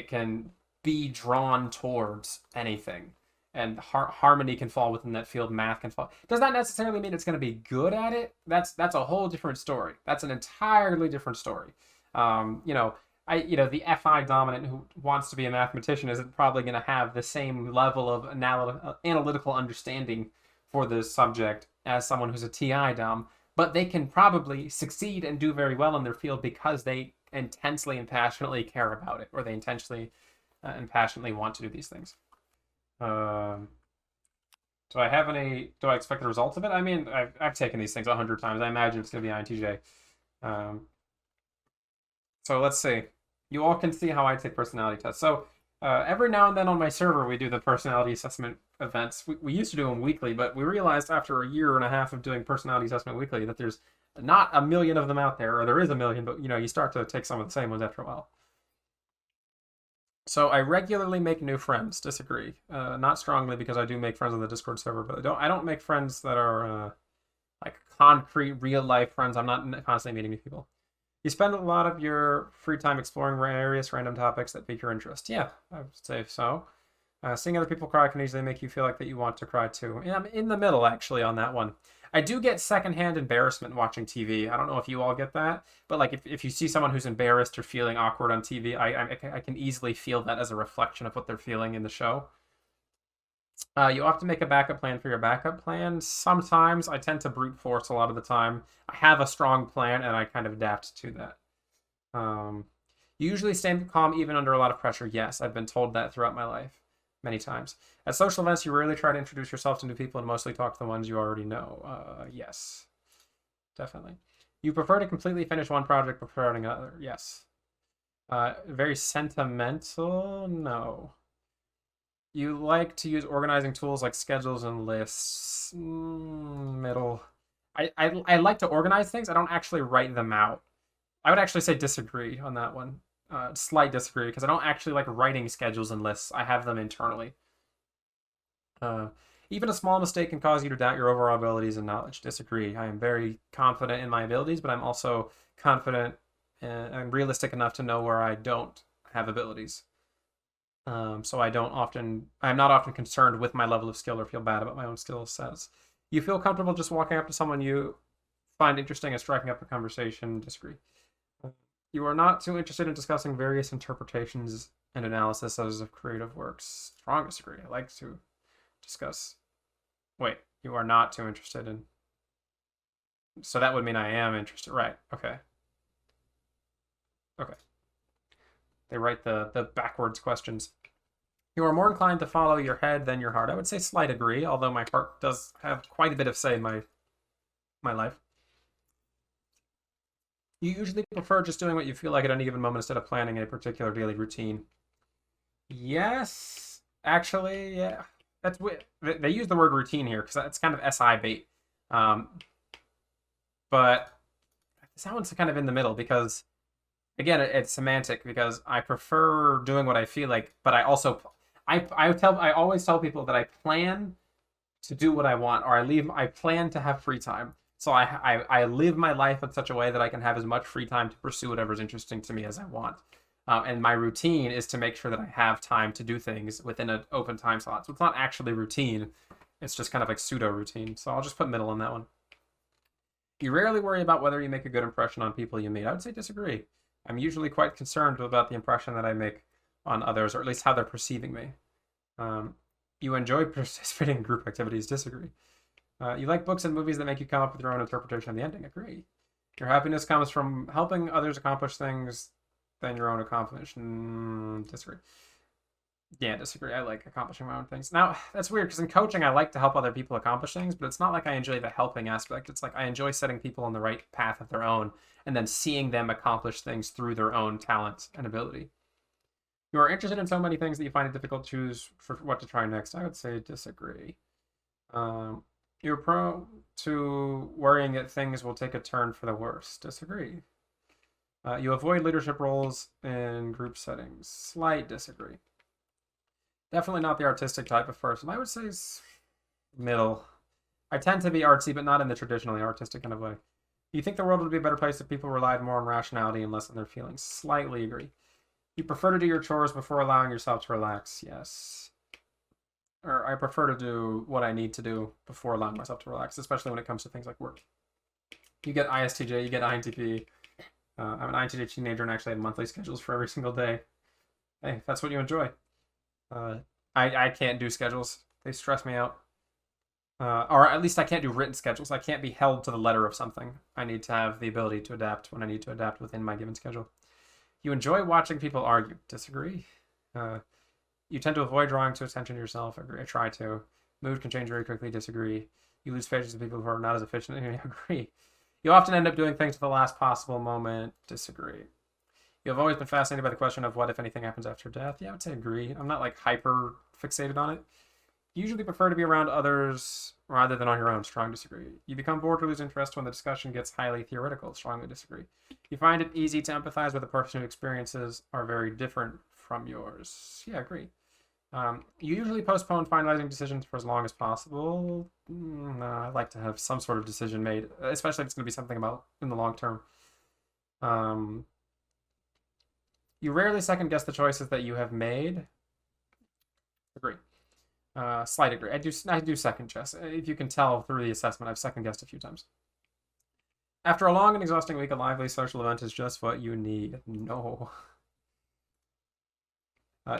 can be drawn towards anything. And harmony can fall within that field. Math can fall. Does not necessarily mean it's going to be good at it. That's a whole different story. That's an entirely different story. The FI dominant who wants to be a mathematician isn't probably going to have the same level of analytical understanding for the subject as someone who's a TI dom, but they can probably succeed and do very well in their field because they intensely and passionately care about it, or they intentionally and passionately want to do these things. Do I expect the results of it? I mean, I've taken these things 100 times. I imagine it's going to be INTJ. So let's see. You all can see how I take personality tests. So every now and then on my server, we do the personality assessment events. We used to do them weekly, but we realized after a year and a half of doing personality assessment weekly that there's not a million of them out there, or there is a million, but you start to take some of the same ones after a while. So I regularly make new friends. Disagree. Not strongly, because I do make friends on the Discord server, but I don't make friends that are like concrete, real life friends. I'm not constantly meeting new people. You spend a lot of your free time exploring various random topics that pique your interest. Yeah, I would say so. Seeing other people cry can easily make you feel like that you want to cry too. Yeah, I'm in the middle actually on that one. I do get secondhand embarrassment watching TV. I don't know if you all get that, but like if you see someone who's embarrassed or feeling awkward on TV, I can easily feel that as a reflection of what they're feeling in the show. You often make a backup plan for your backup plan. Sometimes I tend to brute force a lot of the time. I have a strong plan and I kind of adapt to that. You usually stay calm even under a lot of pressure. Yes, I've been told that throughout my life many times. At social events, you rarely try to introduce yourself to new people and mostly talk to the ones you already know. Yes, definitely. You prefer to completely finish one project before starting another. Yes. Very sentimental? No. You like to use organizing tools like schedules and lists. Middle. I like to organize things. I don't actually write them out. I would actually say disagree on that one. Slight disagree, because I don't actually like writing schedules and lists. I have them internally. Even a small mistake can cause you to doubt your overall abilities and knowledge. Disagree. I am very confident in my abilities, but I'm also confident and realistic enough to know where I don't have abilities. So I'm not often concerned with my level of skill or feel bad about my own skill sets. You feel comfortable just walking up to someone you find interesting and striking up a conversation. Disagree. You are not too interested in discussing various interpretations and analysis of creative works. Strong disagree. I like to discuss. Wait, You are not too interested in. So that would mean I am interested. Right. Okay. Okay. They write the backwards questions. You are more inclined to follow your head than your heart. I would say slight agree, although my heart does have quite a bit of say in my life. You usually prefer just doing what you feel like at any given moment instead of planning a particular daily routine. Yes, actually, yeah. That's weird. They use the word routine here because that's kind of SI bait. Um, but that one's kind of in the middle because, again, it's semantic because I prefer doing what I feel like, but I also I always tell people that I plan to do what I want, or I plan to have free time. So I live my life in such a way that I can have as much free time to pursue whatever's interesting to me as I want. And my routine is to make sure that I have time to do things within an open time slot. So it's not actually routine. It's just kind of like pseudo routine. So I'll just put middle on that one. You rarely worry about whether you make a good impression on people you meet. I would say disagree. I'm usually quite concerned about the impression that I make on others, or at least how they're perceiving me. You enjoy participating in group activities. Disagree. You like books and movies that make you come up with your own interpretation of the ending. Agree. Your happiness comes from helping others accomplish things than your own accomplishment. Disagree. Yeah, disagree. I like accomplishing my own things. Now, that's weird because in coaching, I like to help other people accomplish things, but it's not like I enjoy the helping aspect. It's like I enjoy setting people on the right path of their own and then seeing them accomplish things through their own talent and ability. You are interested in so many things that you find it difficult to choose for what to try next. I would say disagree. You're prone to worrying that things will take a turn for the worse. Disagree. You avoid leadership roles in group settings. Slight disagree. Definitely not the artistic type of person. I would say middle. I tend to be artsy, but not in the traditionally artistic kind of way. You think the world would be a better place if people relied more on rationality and less on their feelings. Slightly agree. You prefer to do your chores before allowing yourself to relax. Yes. Or I prefer to do what I need to do before allowing myself to relax, especially when it comes to things like work. You get ISTJ, you get INTP. I'm an INTJ teenager and actually have monthly schedules for every single day. Hey, that's what you enjoy. I can't do schedules. They stress me out. Or at least I can't do written schedules. I can't be held to the letter of something. I need to have the ability to adapt when I need to adapt within my given schedule. You enjoy watching people argue. Disagree. You tend to avoid drawing too attention to yourself. Agree. I try to. Mood can change very quickly. Disagree. You lose patience with people who are not as efficient. Agree. You often end up doing things at the last possible moment. Disagree. You have always been fascinated by the question of what, if anything, happens after death. Yeah, I would say agree. I'm not like hyper fixated on it. You usually prefer to be around others rather than on your own. Strong disagree. You become bored or lose interest when the discussion gets highly theoretical. Strongly disagree. You find it easy to empathize with a person whose experiences are very different from yours. Yeah, agree. You usually postpone finalizing decisions for as long as possible. No, I like to have some sort of decision made, especially if it's going to be something about in the long term. You rarely second guess the choices that you have made. Agree. Slight agree. I do second guess. If you can tell through the assessment, I've second guessed a few times. After a long and exhausting week, a lively social event is just what you need. No.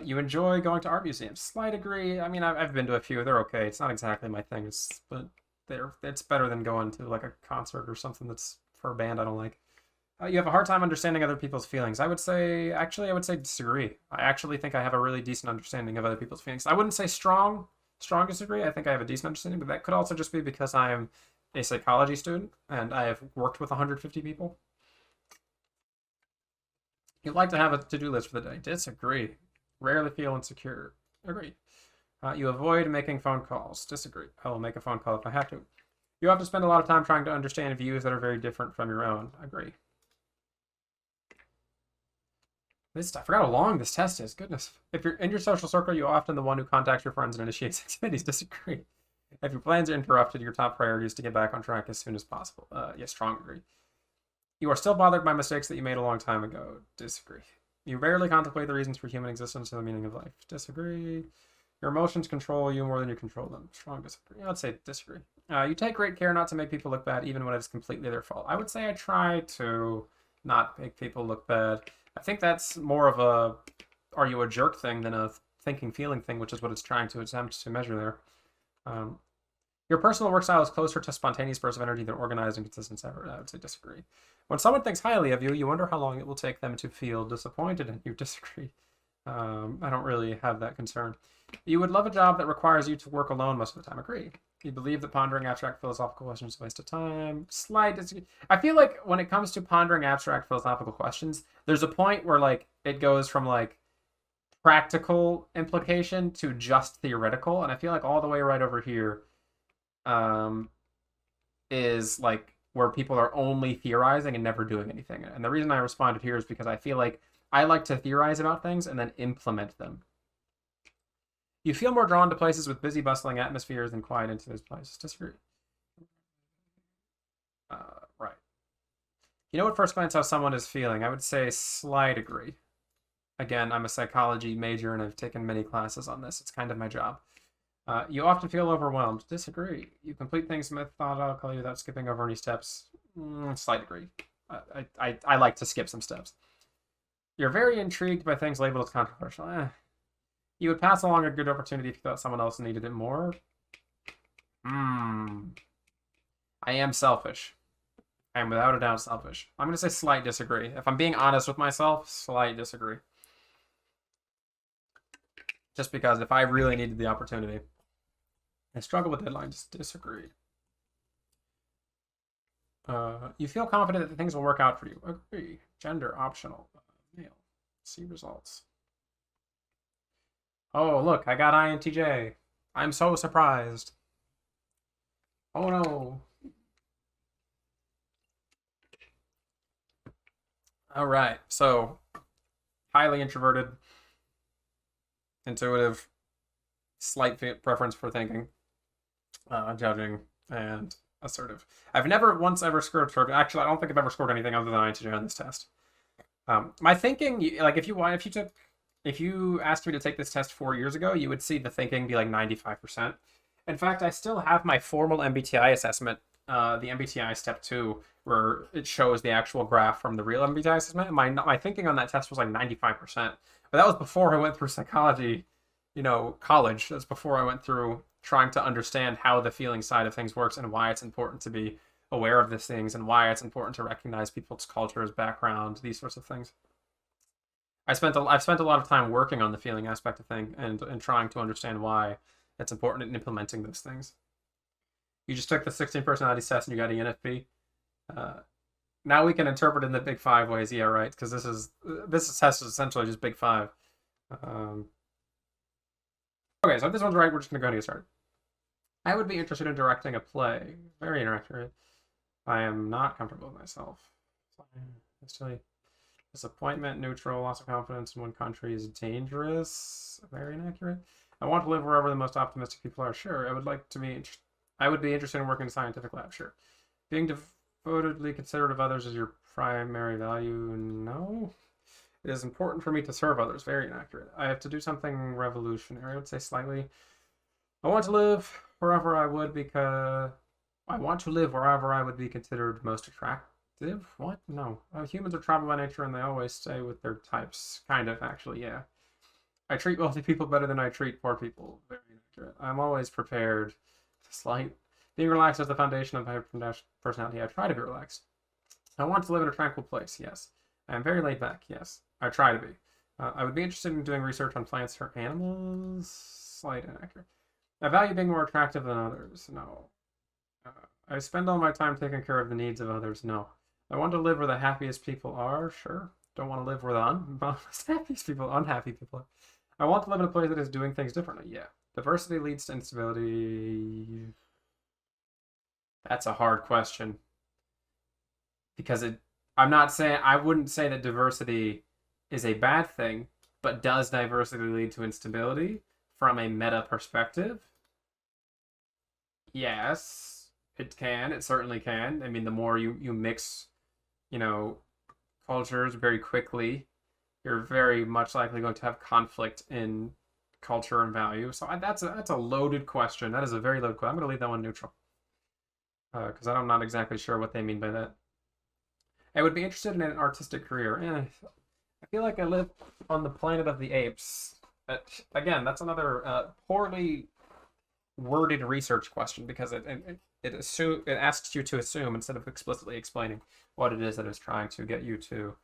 You enjoy going to art museums. Slight agree. I mean, I've been to a few. They're okay. It's not exactly my thing, but it's better than going to like a concert or something that's for a band I don't like. You have a hard time understanding other people's feelings. I would say disagree. I actually think I have a really decent understanding of other people's feelings. I wouldn't say strong disagree. I think I have a decent understanding, but that could also just be because I am a psychology student and I have worked with 150 people. You'd like to have a to-do list for the day. Disagree. Rarely feel insecure. Agree. You avoid making phone calls. Disagree. I will make a phone call if I have to. You have to spend a lot of time trying to understand views that are very different from your own. Agree. I forgot how long this test is. Goodness. If you're in your social circle, you're often the one who contacts your friends and initiates activities. Disagree. If your plans are interrupted, your top priority is to get back on track as soon as possible. Yes, strong agree. You are still bothered by mistakes that you made a long time ago. Disagree. You rarely contemplate the reasons for human existence and the meaning of life. Disagree. Your emotions control you more than you control them. Strong disagree. I'd say disagree. You take great care not to make people look bad, even when it's completely their fault. I would say I try to not make people look bad. I think that's more of a are you a jerk thing than a thinking feeling thing, which is what it's trying to attempt to measure there. Your personal work style is closer to spontaneous bursts of energy than organized and consistent effort. I would say disagree. When someone thinks highly of you, you wonder how long it will take them to feel disappointed in you. Disagree. I don't really have that concern. You would love a job that requires you to work alone most of the time. Agree. You believe that pondering abstract philosophical questions is a waste of time. Slight disagree. I feel like when it comes to pondering abstract philosophical questions, there's a point where like it goes from like practical implication to just theoretical, and I feel like all the way right over here is like where people are only theorizing and never doing anything. And the reason I responded here is because I feel like I like to theorize about things and then implement them. You feel more drawn to places with busy, bustling atmospheres than quiet, intimate places. Disagree. Right. You know at first glance how someone is feeling. I would say slight agree. Again, I'm a psychology major and I've taken many classes on this. It's kind of my job. You often feel overwhelmed. Disagree. You complete things methodically without skipping over any steps. Slight agree. I like to skip some steps. You're very intrigued by things labeled as controversial. You would pass along a good opportunity if you thought someone else needed it more. I am selfish. I am without a doubt selfish. I'm going to say slight disagree. If I'm being honest with myself, slight disagree. Just because if I really needed the opportunity. I struggle with deadlines. Disagree. You feel confident that things will work out for you. Agree. Gender optional. Male. See results. Oh, look, I got INTJ. I'm so surprised. Oh no. All right, so highly introverted, intuitive, slight preference for thinking, judging, and assertive. I've never once ever scored. Actually, I don't think I've ever scored anything other than INTJ on this test. My thinking, like if you asked me to take this test 4 years ago, you would see the thinking be like 95%. In fact, I still have my formal MBTI assessment, the MBTI step 2, where it shows the actual graph from the real MBTI assessment. My thinking on that test was like 95%. But that was before I went through psychology, college. That's before I went through trying to understand how the feeling side of things works and why it's important to be aware of these things and why it's important to recognize people's cultures, background, these sorts of things. I've spent a lot of time working on the feeling aspect of things and trying to understand why it's important in implementing those things. You just took the 16 personalities test and you got ENFP. Now we can interpret it in the big 5 ways. Yeah, right. Because this test is essentially just big 5. Okay, so if this one's right, we're just gonna go ahead and get started. I would be interested in directing a play. Very inaccurate. I am not comfortable with myself. Disappointment, neutral, loss of confidence in one country is dangerous. Very inaccurate. I want to live wherever the most optimistic people are. Sure. I would be interested in working in a scientific lab. Sure. Being devotedly considerate of others is your primary value. No. It is important for me to serve others. Very inaccurate. I have to do something revolutionary. I would say slightly. I want to live wherever I would be considered most attractive. What? No. Humans are tribal by nature and they always stay with their types. Kind of, actually, yeah. I treat wealthy people better than I treat poor people. Very inaccurate. I'm always prepared. Being relaxed is the foundation of my personality. I try to be relaxed. I want to live in a tranquil place. Yes. I am very laid back. Yes. I try to be. I would be interested in doing research on plants or animals. Slight inaccurate. I value being more attractive than others. No. I spend all my time taking care of the needs of others. No. I want to live where the happiest people are. Sure. Don't want to live where the unhappy people are. I want to live in a place that is doing things differently. Yeah. Diversity leads to instability. That's a hard question. Because I wouldn't say that diversity is a bad thing, but does diversity lead to instability from a meta perspective? Yes, it can. It certainly can. I mean, the more you mix, cultures very quickly, you're very much likely going to have conflict in culture and value. So that's a loaded question. That is a very loaded question. I'm going to leave that one neutral because I'm not exactly sure what they mean by that. I would be interested in an artistic career. I feel like I live on the planet of the apes. But again, that's another poorly worded research question because it asks you to assume instead of explicitly explaining what it is that it's trying to get you to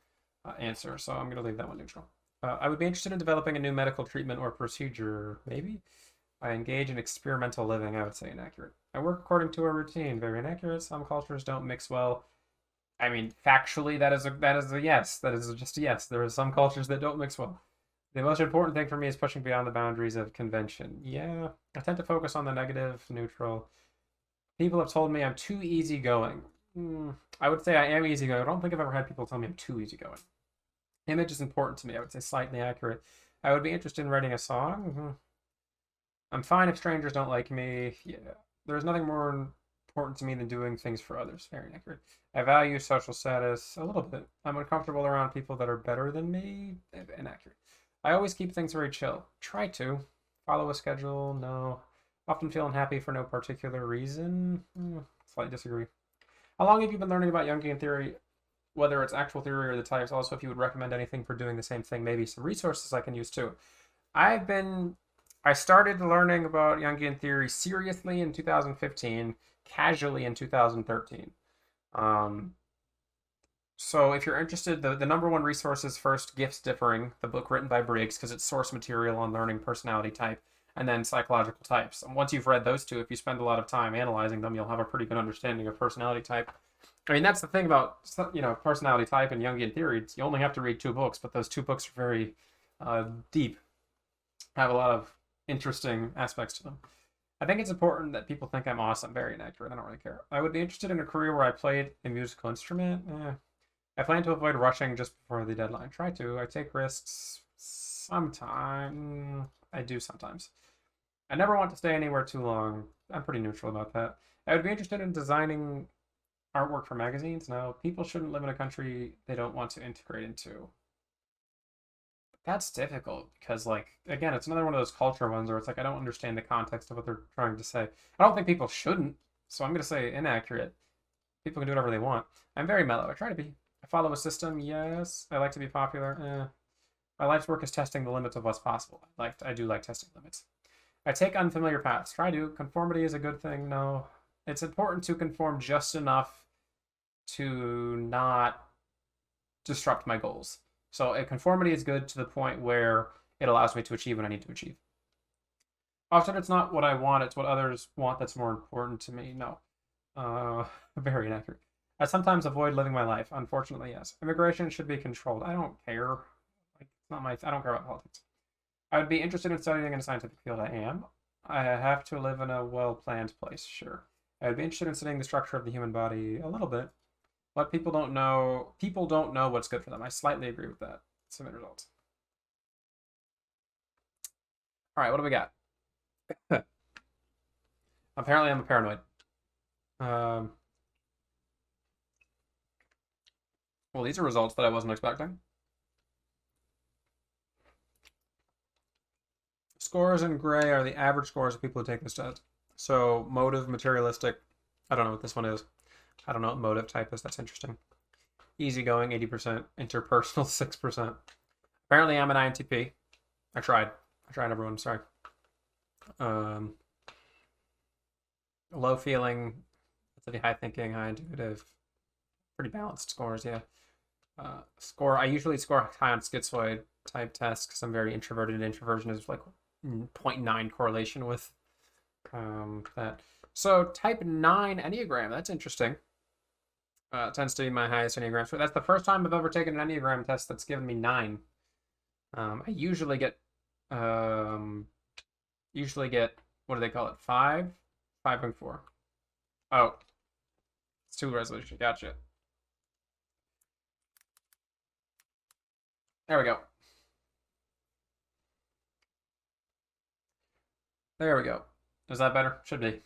answer. So I'm going to leave that one neutral. I would be interested in developing a new medical treatment or procedure, maybe. I engage in experimental living, I would say inaccurate. I work according to a routine, very inaccurate. Some cultures don't mix well. I mean, factually, that is a yes. That is just a yes. There are some cultures that don't mix well. The most important thing for me is pushing beyond the boundaries of convention. Yeah, I tend to focus on the negative, neutral. People have told me I'm too easygoing. I would say I am easygoing. I don't think I've ever had people tell me I'm too easygoing. Image is important to me. I would say slightly accurate. I would be interested in writing a song. I'm fine if strangers don't like me. Yeah, there's nothing more important to me than doing things for others. Very inaccurate. I value social status a little bit. I'm uncomfortable around people that are better than me. Inaccurate. I always keep things very chill. Try to. Follow a schedule. No. Often feel unhappy for no particular reason. Slightly disagree. How long have you been learning about Jungian theory, whether it's actual theory or the types? Also, if you would recommend anything for doing the same thing, maybe some resources I can use too. I started learning about Jungian theory seriously in 2015, casually in 2013. So if you're interested, the number one resource is first Gifts Differing, the book written by Briggs, because it's source material on learning personality type, and then psychological types. And once you've read those two, if you spend a lot of time analyzing them, you'll have a pretty good understanding of personality type. I mean, that's the thing about, personality type and Jungian theory. You only have to read 2 books, but those 2 books are very deep, have a lot of interesting aspects to them. I think it's important that people think I'm awesome. Very inaccurate. I don't really care. I would be interested in a career where I played a musical instrument. I plan to avoid rushing just before the deadline. Try to. I take risks sometimes. I do sometimes. I never want to stay anywhere too long. I'm pretty neutral about that. I would be interested in designing artwork for magazines. No, people shouldn't live in a country they don't want to integrate into. That's difficult because, again, it's another one of those culture ones where it's like I don't understand the context of what they're trying to say. I don't think people shouldn't, so I'm going to say inaccurate. People can do whatever they want. I'm very mellow. I try to be. I follow a system. Yes. I like to be popular. My life's work is testing the limits of what's possible. I do like testing limits. I take unfamiliar paths. Try to. Conformity is a good thing. No. It's important to conform just enough to not disrupt my goals. So a conformity is good to the point where it allows me to achieve what I need to achieve. Often it's not what I want, it's what others want that's more important to me. No. Very inaccurate. I sometimes avoid living my life. Unfortunately, yes. Immigration should be controlled. I don't care. I don't care about politics. I would be interested in studying in a scientific field. I am. I have to live in a well-planned place. Sure. I would be interested in studying the structure of the human body a little bit. But people don't know what's good for them. I slightly agree with that. Submit results. All right, what do we got? Apparently, I'm a paranoid. Well, these are results that I wasn't expecting. Scores in gray are the average scores of people who take this test. So, motive, materialistic. I don't know what this one is. I don't know what motive type is. That's interesting. Easygoing, 80%. Interpersonal, 6%. Apparently, I'm an INTP. I tried, everyone. Sorry. Low feeling, high thinking, high intuitive. Pretty balanced scores, yeah. I usually score high on schizoid type tests because I'm very introverted, and introversion is 0.9 correlation with that. So type 9 Enneagram, that's interesting. Tends to be my highest Enneagram. So that's the first time I've ever taken an Enneagram test that's given me 9. I usually get, what do they call it? 5? 5.4. Oh, it's 2 resolution. Gotcha. There we go. There we go. Is that better? Should be.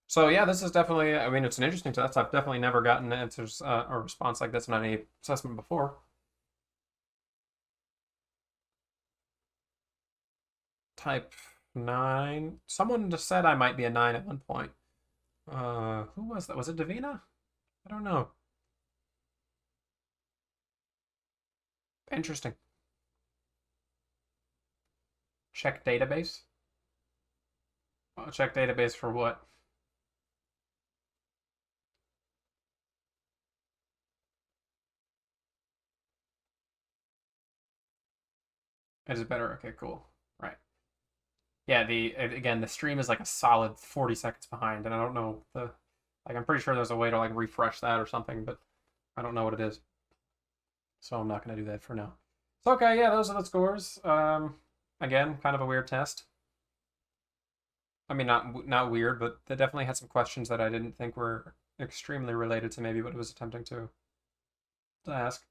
So yeah, this is definitely, it's an interesting test. I've definitely never gotten answers or response like this in any assessment before. Type 9. Someone just said I might be a 9 at one point. Who was that? Was it Davina? I don't know. Interesting. Check database. Well, check database for what? It is better. Okay, cool. Right. Yeah, the stream is like a solid 40 seconds behind, and I don't know the like I'm pretty sure there's a way to like refresh that or something, but I don't know what it is. So I'm not gonna do that for now. So okay, yeah, those are the scores. Again, kind of a weird test. I mean, not weird, but they definitely had some questions that I didn't think were extremely related to maybe what it was attempting to ask.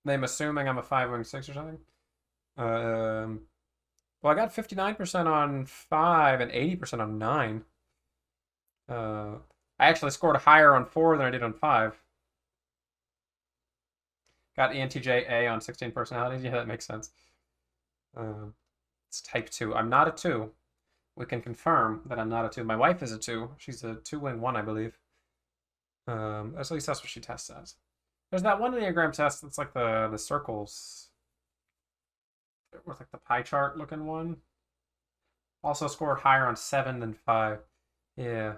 I'm assuming I'm a 5-wing-6 or something. Well, I got 59% on 5 and 80% on 9. I actually scored higher on 4 than I did on 5. Got ENTJ A on 16 personalities. Yeah, that makes sense. It's type 2. I'm not a 2. We can confirm that I'm not a 2. My wife is a 2. She's a 2-wing-1, I believe. At least that's what she tests as. There's that one Enneagram test that's like the circles with like the pie chart looking one. Also scored higher on 7 than 5. Yeah.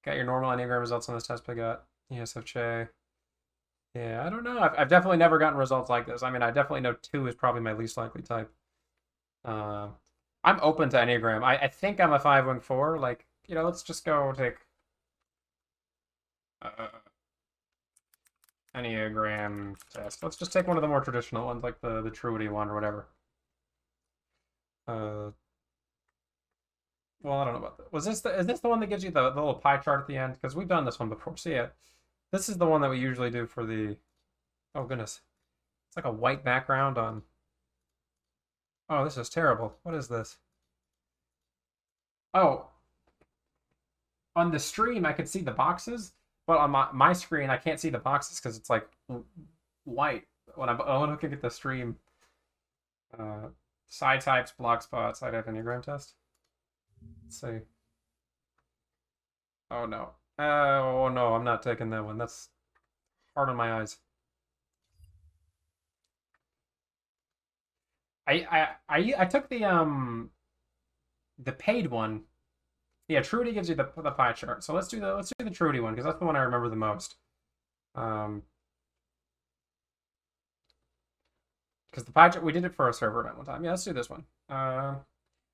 Got your normal Enneagram results on this test, but I got ISFJ. Yeah, I don't know. I've definitely never gotten results like this. I mean, I definitely know 2 is probably my least likely type. I'm open to Enneagram. I think I'm a 5-wing-4. Like, let's just go take Enneagram test. Let's just take one of the more traditional ones, like the Truity one or whatever. Well, I don't know about that. Is this the one that gives you the little pie chart at the end? Because we've done this one before. So yeah, this is the one that we usually do for the. Oh goodness, it's like a white background on. Oh, this is terrible. What is this? Oh, on the stream I could see the boxes, but on my screen I can't see the boxes because it's like white. When I'm looking at the stream, side types, block spots, side type Enneagram test. Let's see. Oh no. Oh no, I'm not taking that one. That's hard on my eyes. I took the paid one. Yeah, Truity gives you the pie chart. So let's do the Truity one because that's the one I remember the most. Because the pie chart we did it for a server event one time. Yeah, let's do this one.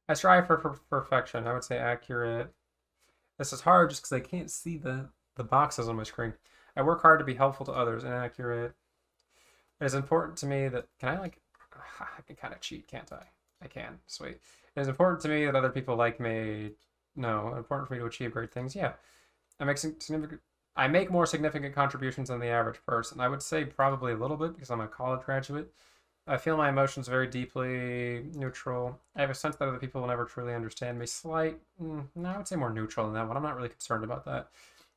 I strive for perfection. I would say accurate. This is hard just because I can't see the boxes on my screen. I work hard to be helpful to others. Inaccurate. It is important to me that can I like I can kind of cheat, can't I? I can. Sweet. It is important to me that other people like me. No, important for me to achieve great things. Yeah, I make more significant contributions than the average person. I would say probably a little bit because I'm a college graduate. I feel my emotions very deeply neutral. I have a sense that other people will never truly understand me. No, I would say more neutral than that one. I'm not really concerned about that.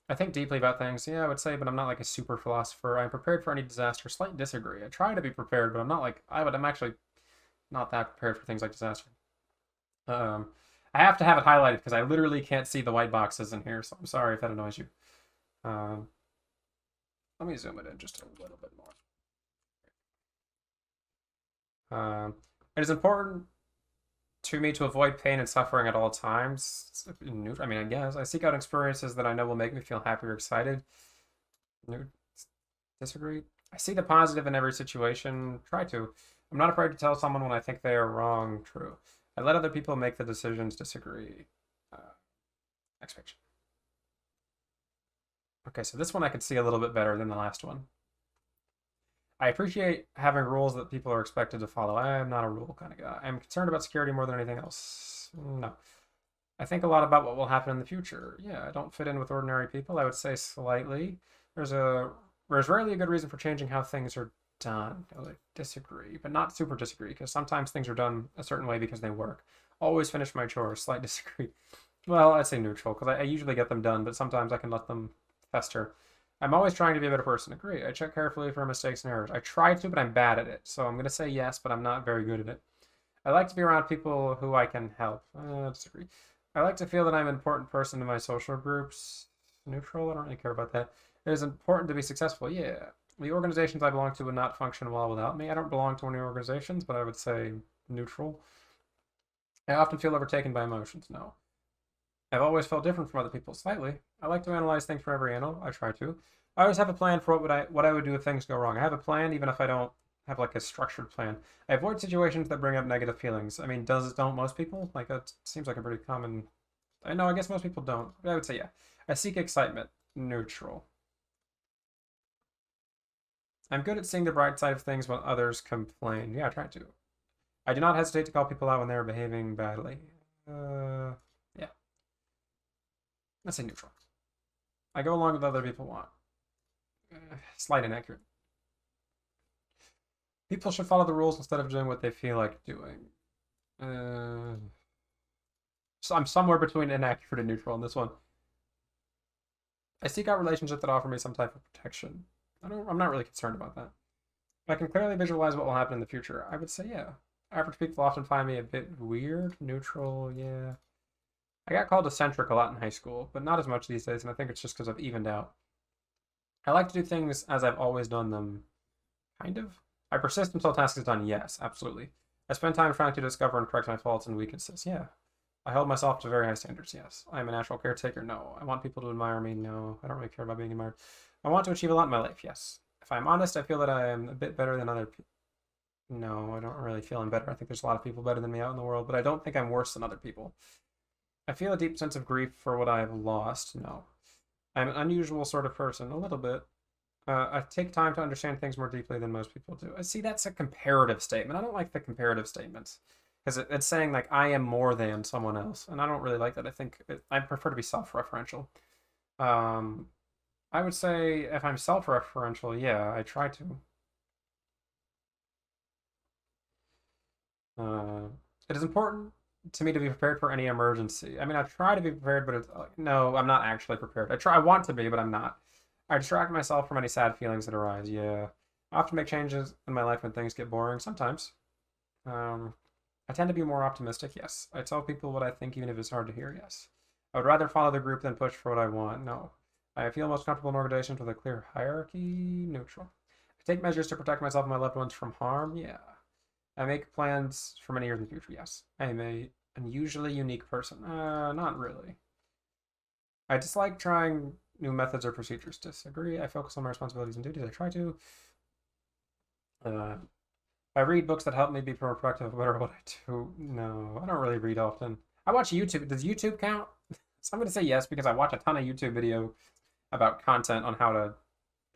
I think deeply about things, yeah, I would say, but I'm not like a super philosopher. I'm prepared for any disaster. Slight disagree. I try to be prepared, but I'm not like I'm actually not that prepared for things like disaster. I have to have it highlighted because I literally can't see the white boxes in here, so I'm sorry if that annoys you. Let me zoom it in just a little bit more. It is important to me to avoid pain and suffering at all times. I mean, I guess I seek out experiences that I know will make me feel happy or excited. Disagree. I see the positive in every situation. Try to. I'm not afraid to tell someone when I think they are wrong. True. I let other people make the decisions. Disagree. Next page. Okay, so this one I can see a little bit better than the last one. I appreciate having rules that people are expected to follow. I am not a rule kind of guy. I'm concerned about security more than anything else. No. I think a lot about what will happen in the future. Yeah, I don't fit in with ordinary people. I would say slightly. There's rarely a good reason for changing how things are done. I disagree, but not super disagree, because sometimes things are done a certain way because they work. Always finish my chores. Slight disagree. Well, I'd say neutral, because I usually get them done, but sometimes I can let them fester. I'm always trying to be a better person. Agree. I check carefully for mistakes and errors. I try to, but I'm bad at it. So I'm going to say yes, but I'm not very good at it. I like to be around people who I can help. Disagree. I like to feel that I'm an important person in my social groups. Neutral. I don't really care about that. It is important to be successful. Yeah. The organizations I belong to would not function well without me. I don't belong to any organizations, but I would say neutral. I often feel overtaken by emotions. No. I've always felt different from other people, slightly. I like to analyze things from every angle. I try to. I always have a plan for what I would do if things go wrong. I have a plan, even if I don't have like a structured plan. I avoid situations that bring up negative feelings. I mean, don't most people? Like that seems like a pretty common. I know. I guess most people don't. But I would say yeah. I seek excitement. Neutral. I'm good at seeing the bright side of things when others complain. Yeah, I try to. I do not hesitate to call people out when they're behaving badly. Yeah. Let's say neutral. I go along with what other people want. Slight inaccurate. People should follow the rules instead of doing what they feel like doing. So I'm somewhere between inaccurate and neutral on this one. I seek out relationships that offer me some type of protection. I'm not really concerned about that. I can clearly visualize what will happen in the future. I would say yeah. Average people often find me a bit weird. Neutral, yeah. I got called eccentric a lot in high school, but not as much these days, and I think it's just because I've evened out. I like to do things as I've always done them. Kind of. I persist until a task is done. Yes, absolutely. I spend time trying to discover and correct my faults and weaknesses. Yeah. I hold myself to very high standards. Yes. I'm a natural caretaker. No. I want people to admire me. No. I don't really care about being admired. I want to achieve a lot in my life. Yes. If I'm honest, I feel that I am a bit better than other people. No, I don't really feel I'm better. I think there's a lot of people better than me out in the world, but I don't think I'm worse than other people. I feel a deep sense of grief for what I have lost. No. I'm an unusual sort of person, a little bit. I take time to understand things more deeply than most people do. I see that's a comparative statement. I don't like the comparative statements because it's saying like I am more than someone else, and I don't really like that. I prefer to be self-referential. I would say if I'm self-referential, yeah, I try to. It is important to me to be prepared for any emergency. I mean, I try to be prepared, but it's no, I'm not actually prepared. I want to be, but I'm not. I distract myself from any sad feelings that arise. Yeah, I often make changes in my life when things get boring. Sometimes. Um, I tend to be more optimistic. Yes, I tell people what I think, even if it's hard to hear. Yes, I would rather follow the group than push for what I want. No, I feel most comfortable in organizations with a clear hierarchy. Neutral. I take measures to protect myself and my loved ones from harm. Yeah. I make plans for many years in the future. Yes, I am a unusually unique person. Not really. I dislike trying new methods or procedures. Disagree. I focus on my responsibilities and duties. I try to. Uh, I read books that help me be more productive. What I do? No, I don't really read often. I watch YouTube. Does YouTube count? So I'm going to say yes because I watch a ton of YouTube video about content on how to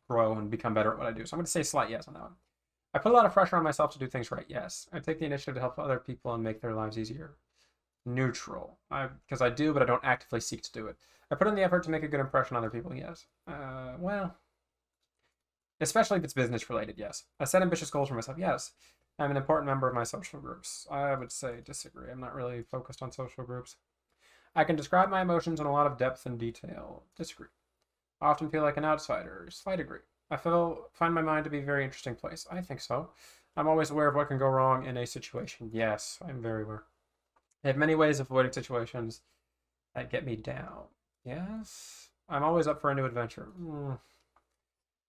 grow and become better at what I do. So I'm going to say slight yes on that one. I put a lot of pressure on myself to do things right. Yes. I take the initiative to help other people and make their lives easier. Neutral. Because I do, but I don't actively seek to do it. I put in the effort to make a good impression on other people. Yes. Well, especially if it's business related. Yes. I set ambitious goals for myself. Yes. I'm an important member of my social groups. I would say disagree. I'm not really focused on social groups. I can describe my emotions in a lot of depth and detail. Disagree. I often feel like an outsider. Slight agree. Find my mind to be a very interesting place. I think so. I'm always aware of what can go wrong in a situation. Yes, I'm very aware. I have many ways of avoiding situations that get me down. Yes. I'm always up for a new adventure.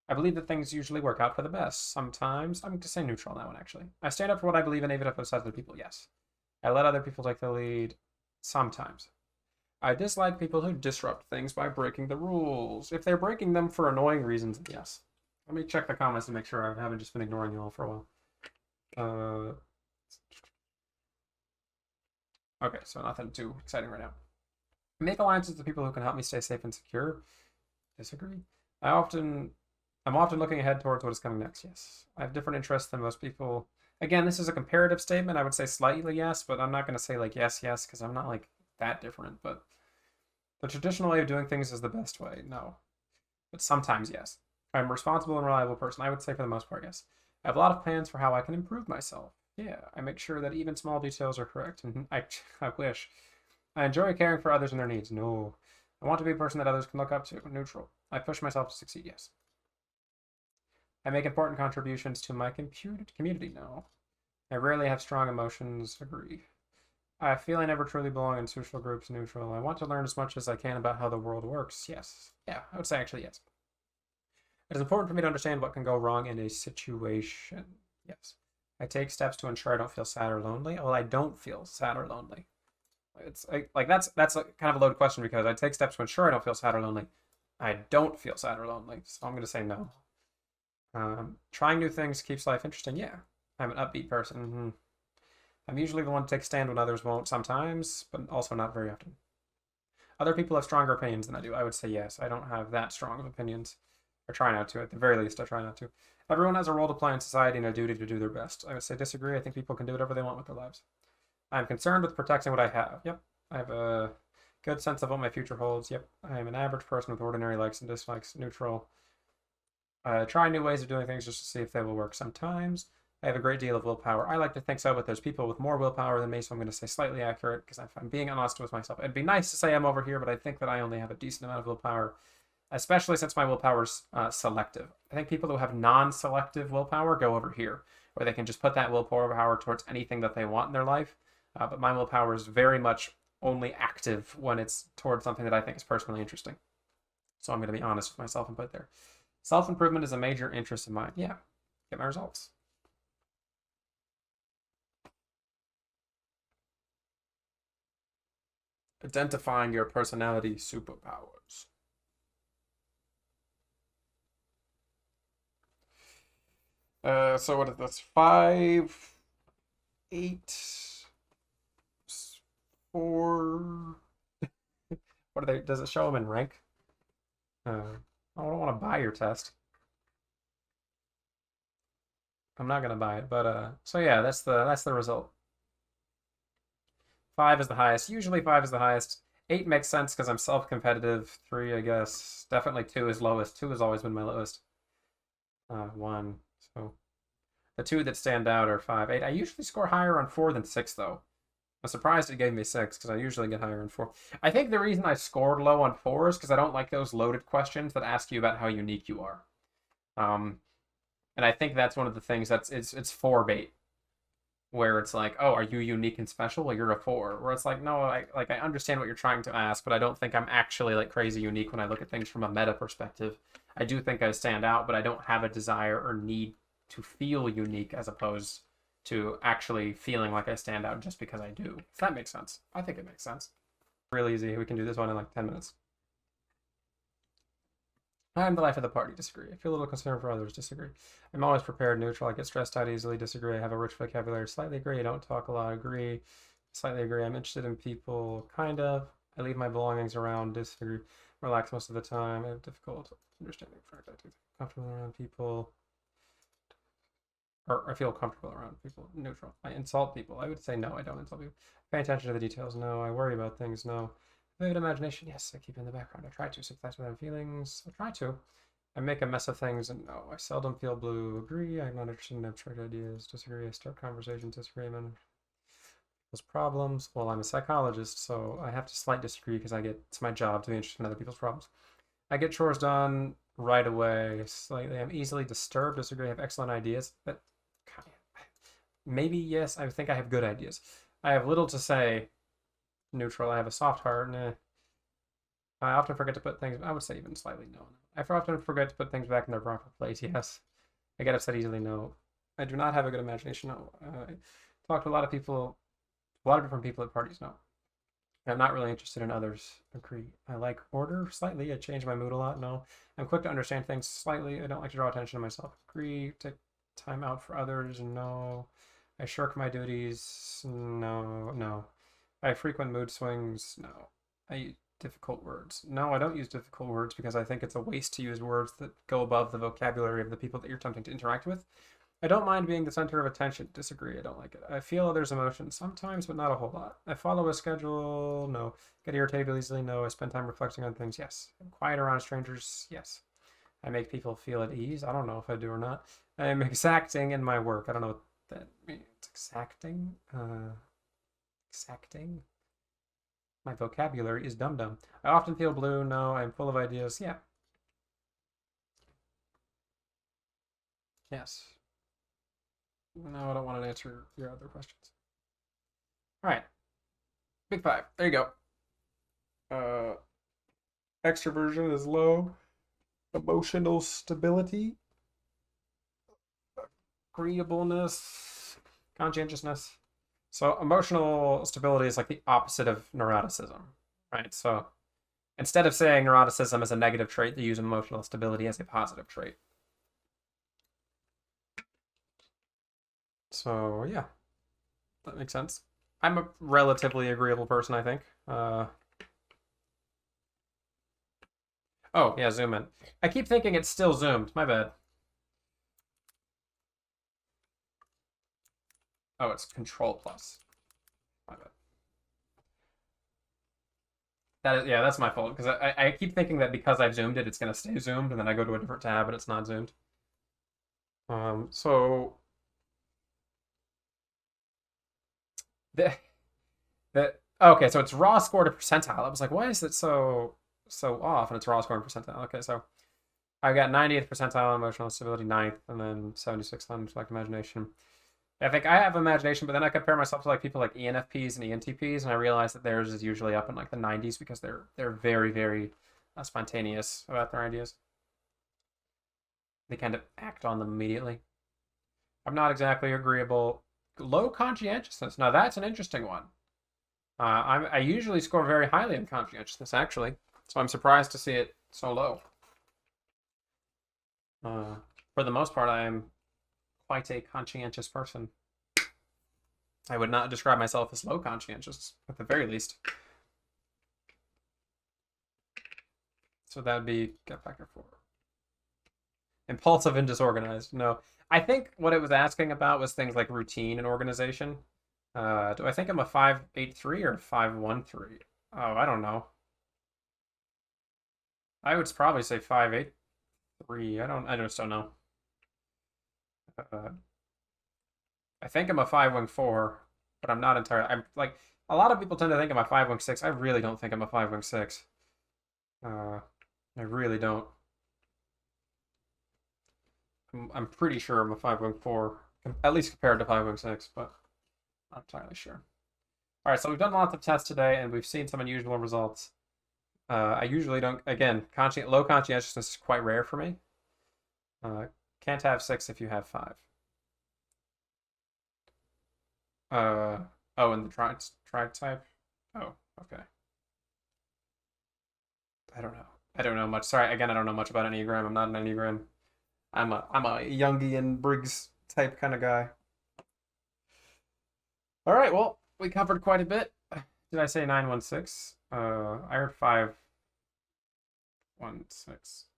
I believe that things usually work out for the best. Sometimes. I'm going to say neutral on that one, actually. I stand up for what I believe in, even if it upsets other people. Yes. I let other people take the lead. Sometimes. I dislike people who disrupt things by breaking the rules. If they're breaking them for annoying reasons, yes. Let me check the comments to make sure I haven't just been ignoring you all for a while. Okay, so nothing too exciting right now. Make alliances with people who can help me stay safe and secure. Disagree. I'm often looking ahead towards what is coming next. Yes. I have different interests than most people. Again, this is a comparative statement. I would say slightly yes, but I'm not going to say like yes, because I'm not like that different. But the traditional way of doing things is the best way. No. But sometimes yes. I'm a responsible and reliable person. I would say for the most part, yes. I have a lot of plans for how I can improve myself. Yeah, I make sure that even small details are correct. And I wish. I enjoy caring for others and their needs. No. I want to be a person that others can look up to. Neutral. I push myself to succeed. Yes. I make important contributions to my community. No. I rarely have strong emotions. Agree. I feel I never truly belong in social groups. Neutral. I want to learn as much as I can about how the world works. Yes. Yeah, I would say actually yes. It is important for me to understand what can go wrong in a situation. Yes. I take steps to ensure I don't feel sad or lonely. Well, I don't feel sad or lonely. It's like that's a, kind of a loaded question because I take steps to ensure I don't feel sad or lonely. I don't feel sad or lonely, so I'm going to say no. Trying new things keeps life interesting. Yeah, I'm an upbeat person. I'm usually the one to take a stand when others won't sometimes, but also not very often. Other people have stronger opinions than I do. I would say yes. I don't have that strong of opinions. I try not to. At the very least, I try not to. Everyone has a role to play in society and a duty to do their best. I would say disagree. I think people can do whatever they want with their lives. I'm concerned with protecting what I have. Yep. I have a good sense of what my future holds. Yep. I am an average person with ordinary likes and dislikes. Neutral. Try new ways of doing things just to see if they will work sometimes. I have a great deal of willpower. I like to think so, but there's people with more willpower than me, so I'm going to say slightly accurate because if I'm being honest with myself, it'd be nice to say I'm over here, but I think that I only have a decent amount of willpower, especially since my willpower is selective. I think people who have non-selective willpower go over here, where they can just put that willpower towards anything that they want in their life. But my willpower is very much only active when it's towards something that I think is personally interesting. So I'm going to be honest with myself and put it there. Self-improvement is a major interest of mine. Yeah, get my results. Identifying your personality superpowers. So what is this? 5, 8, 4. What are they? Does it show them in rank? I don't want to buy your test. I'm not gonna buy it, but so yeah, that's the result. 5 is the highest. Usually 5 is the highest. 8 makes sense because I'm self-competitive. 3, I guess. Definitely 2 is lowest. 2 has always been my lowest. 1. So the 2 that stand out are 5, 8. I usually score higher on 4 than 6, though. I'm surprised it gave me 6 because I usually get higher on 4. I think the reason I scored low on 4 is because I don't like those loaded questions that ask you about how unique you are. And I think that's one of the things it's 4 bait, where it's like, oh, are you unique and special? Well, you're a 4. Where it's like, no, I understand what you're trying to ask, but I don't think I'm actually like crazy unique when I look at things from a meta perspective. I do think I stand out, but I don't have a desire or need to feel unique as opposed to actually feeling like I stand out just because I do. If that makes sense. I think it makes sense. Real easy. We can do this one in like 10 minutes. I'm the life of the party. Disagree. I feel a little concerned for others. Disagree. I'm always prepared. Neutral. I get stressed out easily. Disagree. I have a rich vocabulary. Slightly agree. I don't talk a lot. Agree. Slightly agree. I'm interested in people. Kind of. I leave my belongings around. Disagree. Relax most of the time. I have difficult understanding. In fact, I do comfortable around people. Or I feel comfortable around people. Neutral. I insult people. I would say no. I don't insult people. Pay attention to the details. No. I worry about things. No. Vivid imagination, yes, I keep it in the background. I try to sympathize with my feelings. I try to. I make a mess of things, and no, I seldom feel blue. Agree, I'm not interested in abstract ideas. Disagree, I start conversations. Disagree, man. People's problems. Well, I'm a psychologist, so I have to slightly disagree because it's my job to be interested in other people's problems. I get chores done right away. Slightly, I'm easily disturbed. Disagree, I have excellent ideas, but maybe yes. I think I have good ideas. I have little to say. Neutral. I have a soft heart. Nah. I often forget to put things. I would say even slightly no. I often forget to put things back in their proper place. Yes. I get upset easily. No. I do not have a good imagination. No. I talk to a lot of people, a lot of different people at parties. No. I'm not really interested in others. Agree. I like order slightly. I change my mood a lot. No. I'm quick to understand things slightly. I don't like to draw attention to myself. Agree. Take time out for others. No. I shirk my duties. No. No. I have frequent mood swings. No. I use difficult words. No, I don't use difficult words because I think it's a waste to use words that go above the vocabulary of the people that you're attempting to interact with. I don't mind being the center of attention. Disagree. I don't like it. I feel others' emotions sometimes, but not a whole lot. I follow a schedule. No. Get irritated easily. No. I spend time reflecting on things. Yes. I'm quiet around strangers. Yes. I make people feel at ease. I don't know if I do or not. I'm exacting in my work. I don't know what that means. Exacting? Exacting. My vocabulary is dum-dum. I often feel blue. No, I'm full of ideas. Yeah. Yes. No, I don't want to answer your other questions. All right. Big 5. There you go. Extroversion is low. Emotional stability, agreeableness, conscientiousness. So emotional stability is like the opposite of neuroticism, right? So instead of saying neuroticism is a negative trait, they use emotional stability as a positive trait. So yeah, that makes sense. I'm a relatively agreeable person, I think. Oh yeah, zoom in. I keep thinking it's still zoomed. My bad. Oh, it's Control plus. My bad. Yeah, that's my fault because I keep thinking that because I've zoomed it, it's gonna stay zoomed, and then I go to a different tab and it's not zoomed. So the okay, so it's raw score to percentile. I was like, why is it so off? And it's raw score and percentile. Okay, so I got 90th percentile on emotional stability, 9th, and then 76th on intellect imagination. I think I have imagination, but then I compare myself to like people like ENFPs and ENTPs, and I realize that theirs is usually up in like the 90s because they're very very spontaneous about their ideas. They kind of act on them immediately. I'm not exactly agreeable. Low conscientiousness. Now that's an interesting one. I usually score very highly in conscientiousness, actually, so I'm surprised to see it so low. For the most part, I am quite a conscientious person. I would not describe myself as low conscientious, at the very least. So that would be get factor 4. Impulsive and disorganized. No. I think what it was asking about was things like routine and organization. Do I think I'm a 583 or 513? Oh, I don't know. I would probably say 583. I just don't know. I think I'm a 514, but I'm not entirely. I'm like a lot of people tend to think I'm a 516. I really don't think I'm a 516. I really don't. I'm pretty sure I'm a 514, at least compared to 516, but not entirely sure. All right, so we've done lots of tests today, and we've seen some unusual results. I usually don't. Again, low conscientiousness is quite rare for me. Can't have 6 if you have 5. Oh, and the tri type. Oh, okay. I don't know. I don't know much. Sorry, again, I don't know much about Enneagram. I'm not an Enneagram. I'm a Jungian Briggs type kind of guy. All right, well, we covered quite a bit. Did I say 916? I heard 516.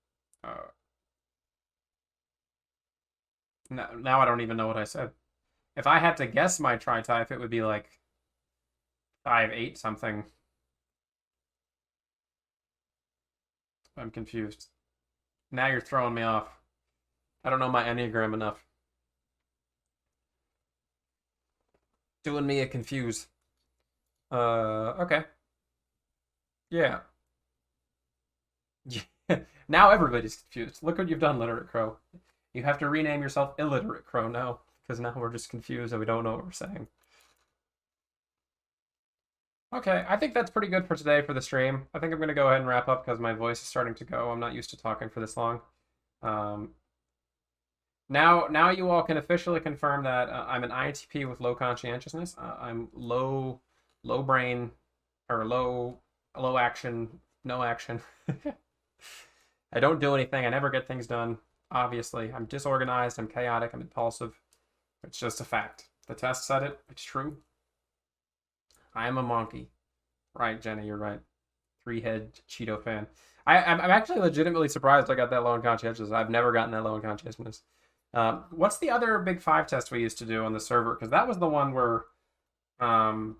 Now I don't even know what I said. If I had to guess my tri-type, it would be like 5'8" something. I'm confused. Now you're throwing me off. I don't know my Enneagram enough. Doing me a confuse. Okay. Yeah. Now everybody's confused. Look what you've done, Literate Crow. You have to rename yourself Illiterate Crow now, because now we're just confused and we don't know what we're saying. Okay, I think that's pretty good for today for the stream. I think I'm going to go ahead and wrap up because my voice is starting to go. I'm not used to talking for this long. Now you all can officially confirm that I'm an INTP with low conscientiousness. I'm low brain, or low action, no action. I don't do anything. I never get things done. Obviously, I'm disorganized. I'm chaotic. I'm impulsive. It's just a fact. The test said it. It's true. I am a monkey. Right, Jenny, you're right. 3-head Cheeto fan. I'm actually legitimately surprised I got that low in conscientiousness. I've never gotten that low in conscientiousness. What's the other big 5 test we used to do on the server? Because that was the one where Liminal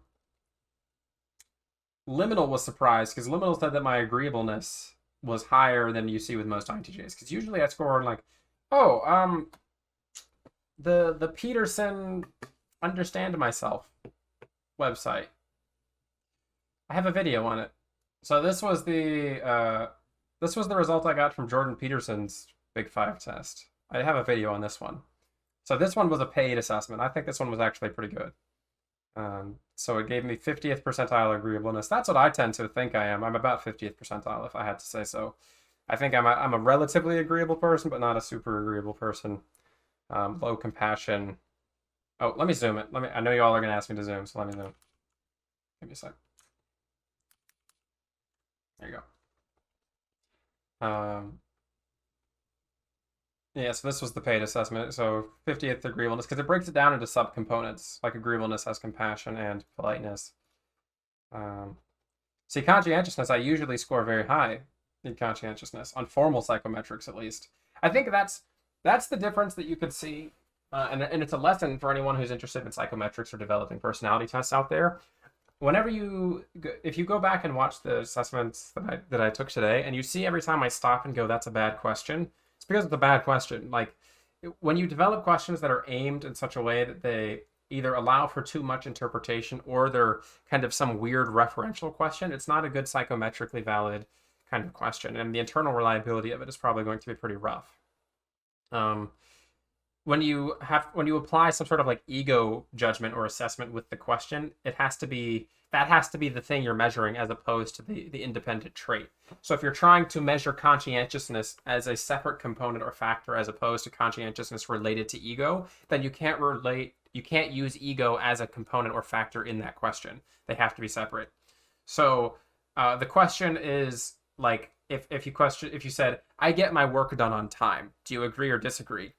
was surprised, because Liminal said that my agreeableness was higher than you see with most INTJs. Because usually I score like, oh, the Peterson Understand Myself website. I have a video on it. So this was the result I got from Jordan Peterson's Big 5 test. I have a video on this one. So this one was a paid assessment. I think this one was actually pretty good. So it gave me 50th percentile agreeableness. That's what I tend to think I am. I'm about 50th percentile, if I had to say so. I think I'm a relatively agreeable person, but not a super agreeable person. Low compassion. Oh, let me zoom it. I know you all are gonna ask me to zoom, so let me zoom. Give me a sec. There you go. Yeah, so this was the paid assessment. So 50th agreeableness, because it breaks it down into subcomponents, like agreeableness has compassion and politeness. See, conscientiousness, I usually score very high in conscientiousness, on formal psychometrics at least. I think that's the difference that you could see, and it's a lesson for anyone who's interested in psychometrics or developing personality tests out there. If you go back and watch the assessments that I took today, and you see every time I stop and go, that's a bad question, it's because it's a bad question. Like, when you develop questions that are aimed in such a way that they either allow for too much interpretation or they're kind of some weird referential question, it's not a good psychometrically valid kind of question, and the internal reliability of it is probably going to be pretty rough. When you apply some sort of like ego judgment or assessment with the question, that has to be the thing you're measuring as opposed to the independent trait. So if you're trying to measure conscientiousness as a separate component or factor as opposed to conscientiousness related to ego, then you can't use ego as a component or factor in that question. They have to be separate. So the question is like, if you said, I get my work done on time, do you agree or disagree?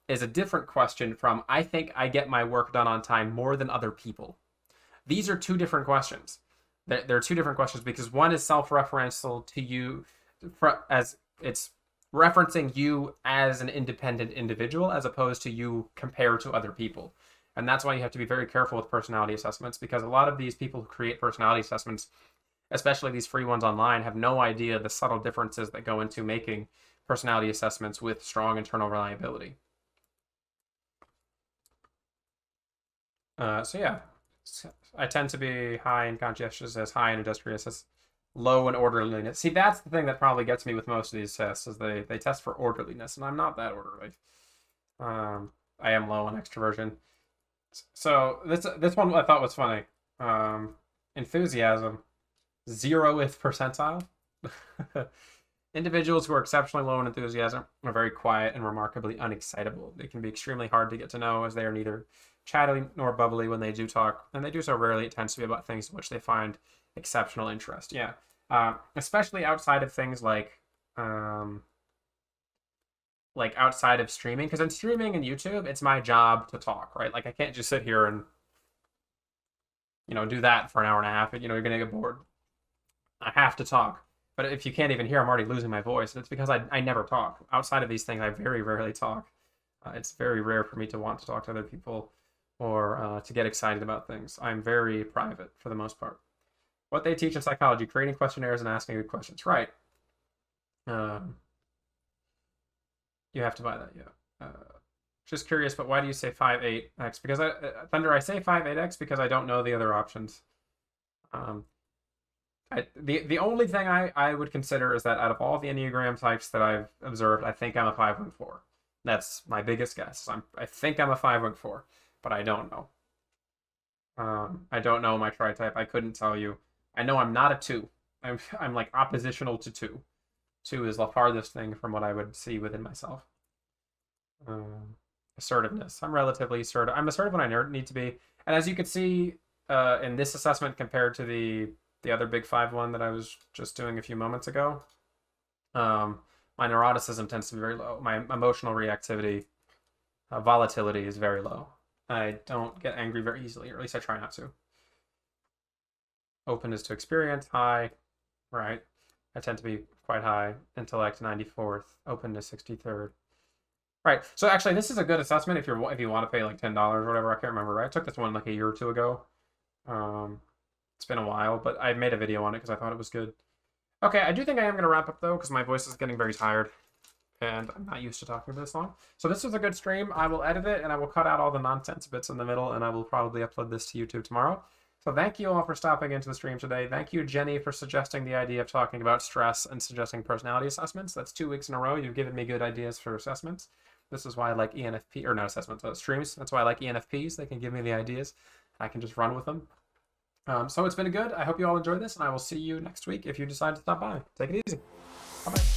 Is a different question from, I think I get my work done on time more than other people. These are two different questions. They're two different questions because one is self-referential to you, as it's referencing you as an independent individual as opposed to you compared to other people. And that's why you have to be very careful with personality assessments, because a lot of these people who create personality assessments, especially these free ones online, have no idea the subtle differences that go into making personality assessments with strong internal reliability. So yeah, I tend to be high in conscientiousness, high in industriousness, low in orderliness. See, that's the thing that probably gets me with most of these tests, is they test for orderliness, and I'm not that orderly. I am low in extroversion. So this one I thought was funny. Enthusiasm, 0th percentile. Individuals who are exceptionally low in enthusiasm are very quiet and remarkably unexcitable. They can be extremely hard to get to know, as they are neither chatty nor bubbly when they do talk, and they do so rarely. It tends to be about things in which they find exceptional interest. Yeah, especially outside of things like outside of streaming, because in streaming and YouTube, it's my job to talk, right? Like, I can't just sit here and do that for an hour and a half. You're gonna get bored. I have to talk. But if you can't even hear, I'm already losing my voice. And it's because I never talk. Outside of these things, I very rarely talk. It's very rare for me to want to talk to other people or to get excited about things. I'm very private for the most part. What they teach in psychology: creating questionnaires and asking good questions. Right. You have to buy that, yeah. Just curious, but why do you say 5-8x? Because Thunder, I say 5-8x because I don't know the other options. The only thing I would consider is that out of all the Enneagram types that I've observed, I think I'm a 5-1-4. That's my biggest guess. I think I'm a 5-1-4, but I don't know. I don't know my tri-type. I couldn't tell you. I know I'm not a 2. I'm like oppositional to 2. 2 is the farthest thing from what I would see within myself. Assertiveness. I'm relatively assertive. I'm assertive when I need to be. And as you can see in this assessment compared to the other big 5 one that I was just doing a few moments ago, my neuroticism tends to be very low. My emotional reactivity, volatility is very low. I don't get angry very easily, or at least I try not to. Openness to experience, high, right? I tend to be quite high. Intellect, 94th. Openness, 63rd. Right. So actually, this is a good assessment if you want to pay like $10 or whatever. I can't remember. Right? I took this one like a year or two ago. It's been a while, but I made a video on it because I thought it was good. Okay, I do think I am going to wrap up, though, because my voice is getting very tired, and I'm not used to talking for this long. So this was a good stream. I will edit it, and I will cut out all the nonsense bits in the middle, and I will probably upload this to YouTube tomorrow. So thank you all for stopping into the stream today. Thank you, Jenny, for suggesting the idea of talking about stress and suggesting personality assessments. That's 2 weeks in a row. You've given me good ideas for assessments. This is why I like ENFP, or not assessments, streams. That's why I like ENFPs. They can give me the ideas. I can just run with them. So it's been good. I hope you all enjoyed this, and I will see you next week if you decide to stop by. Take it easy. Bye-bye.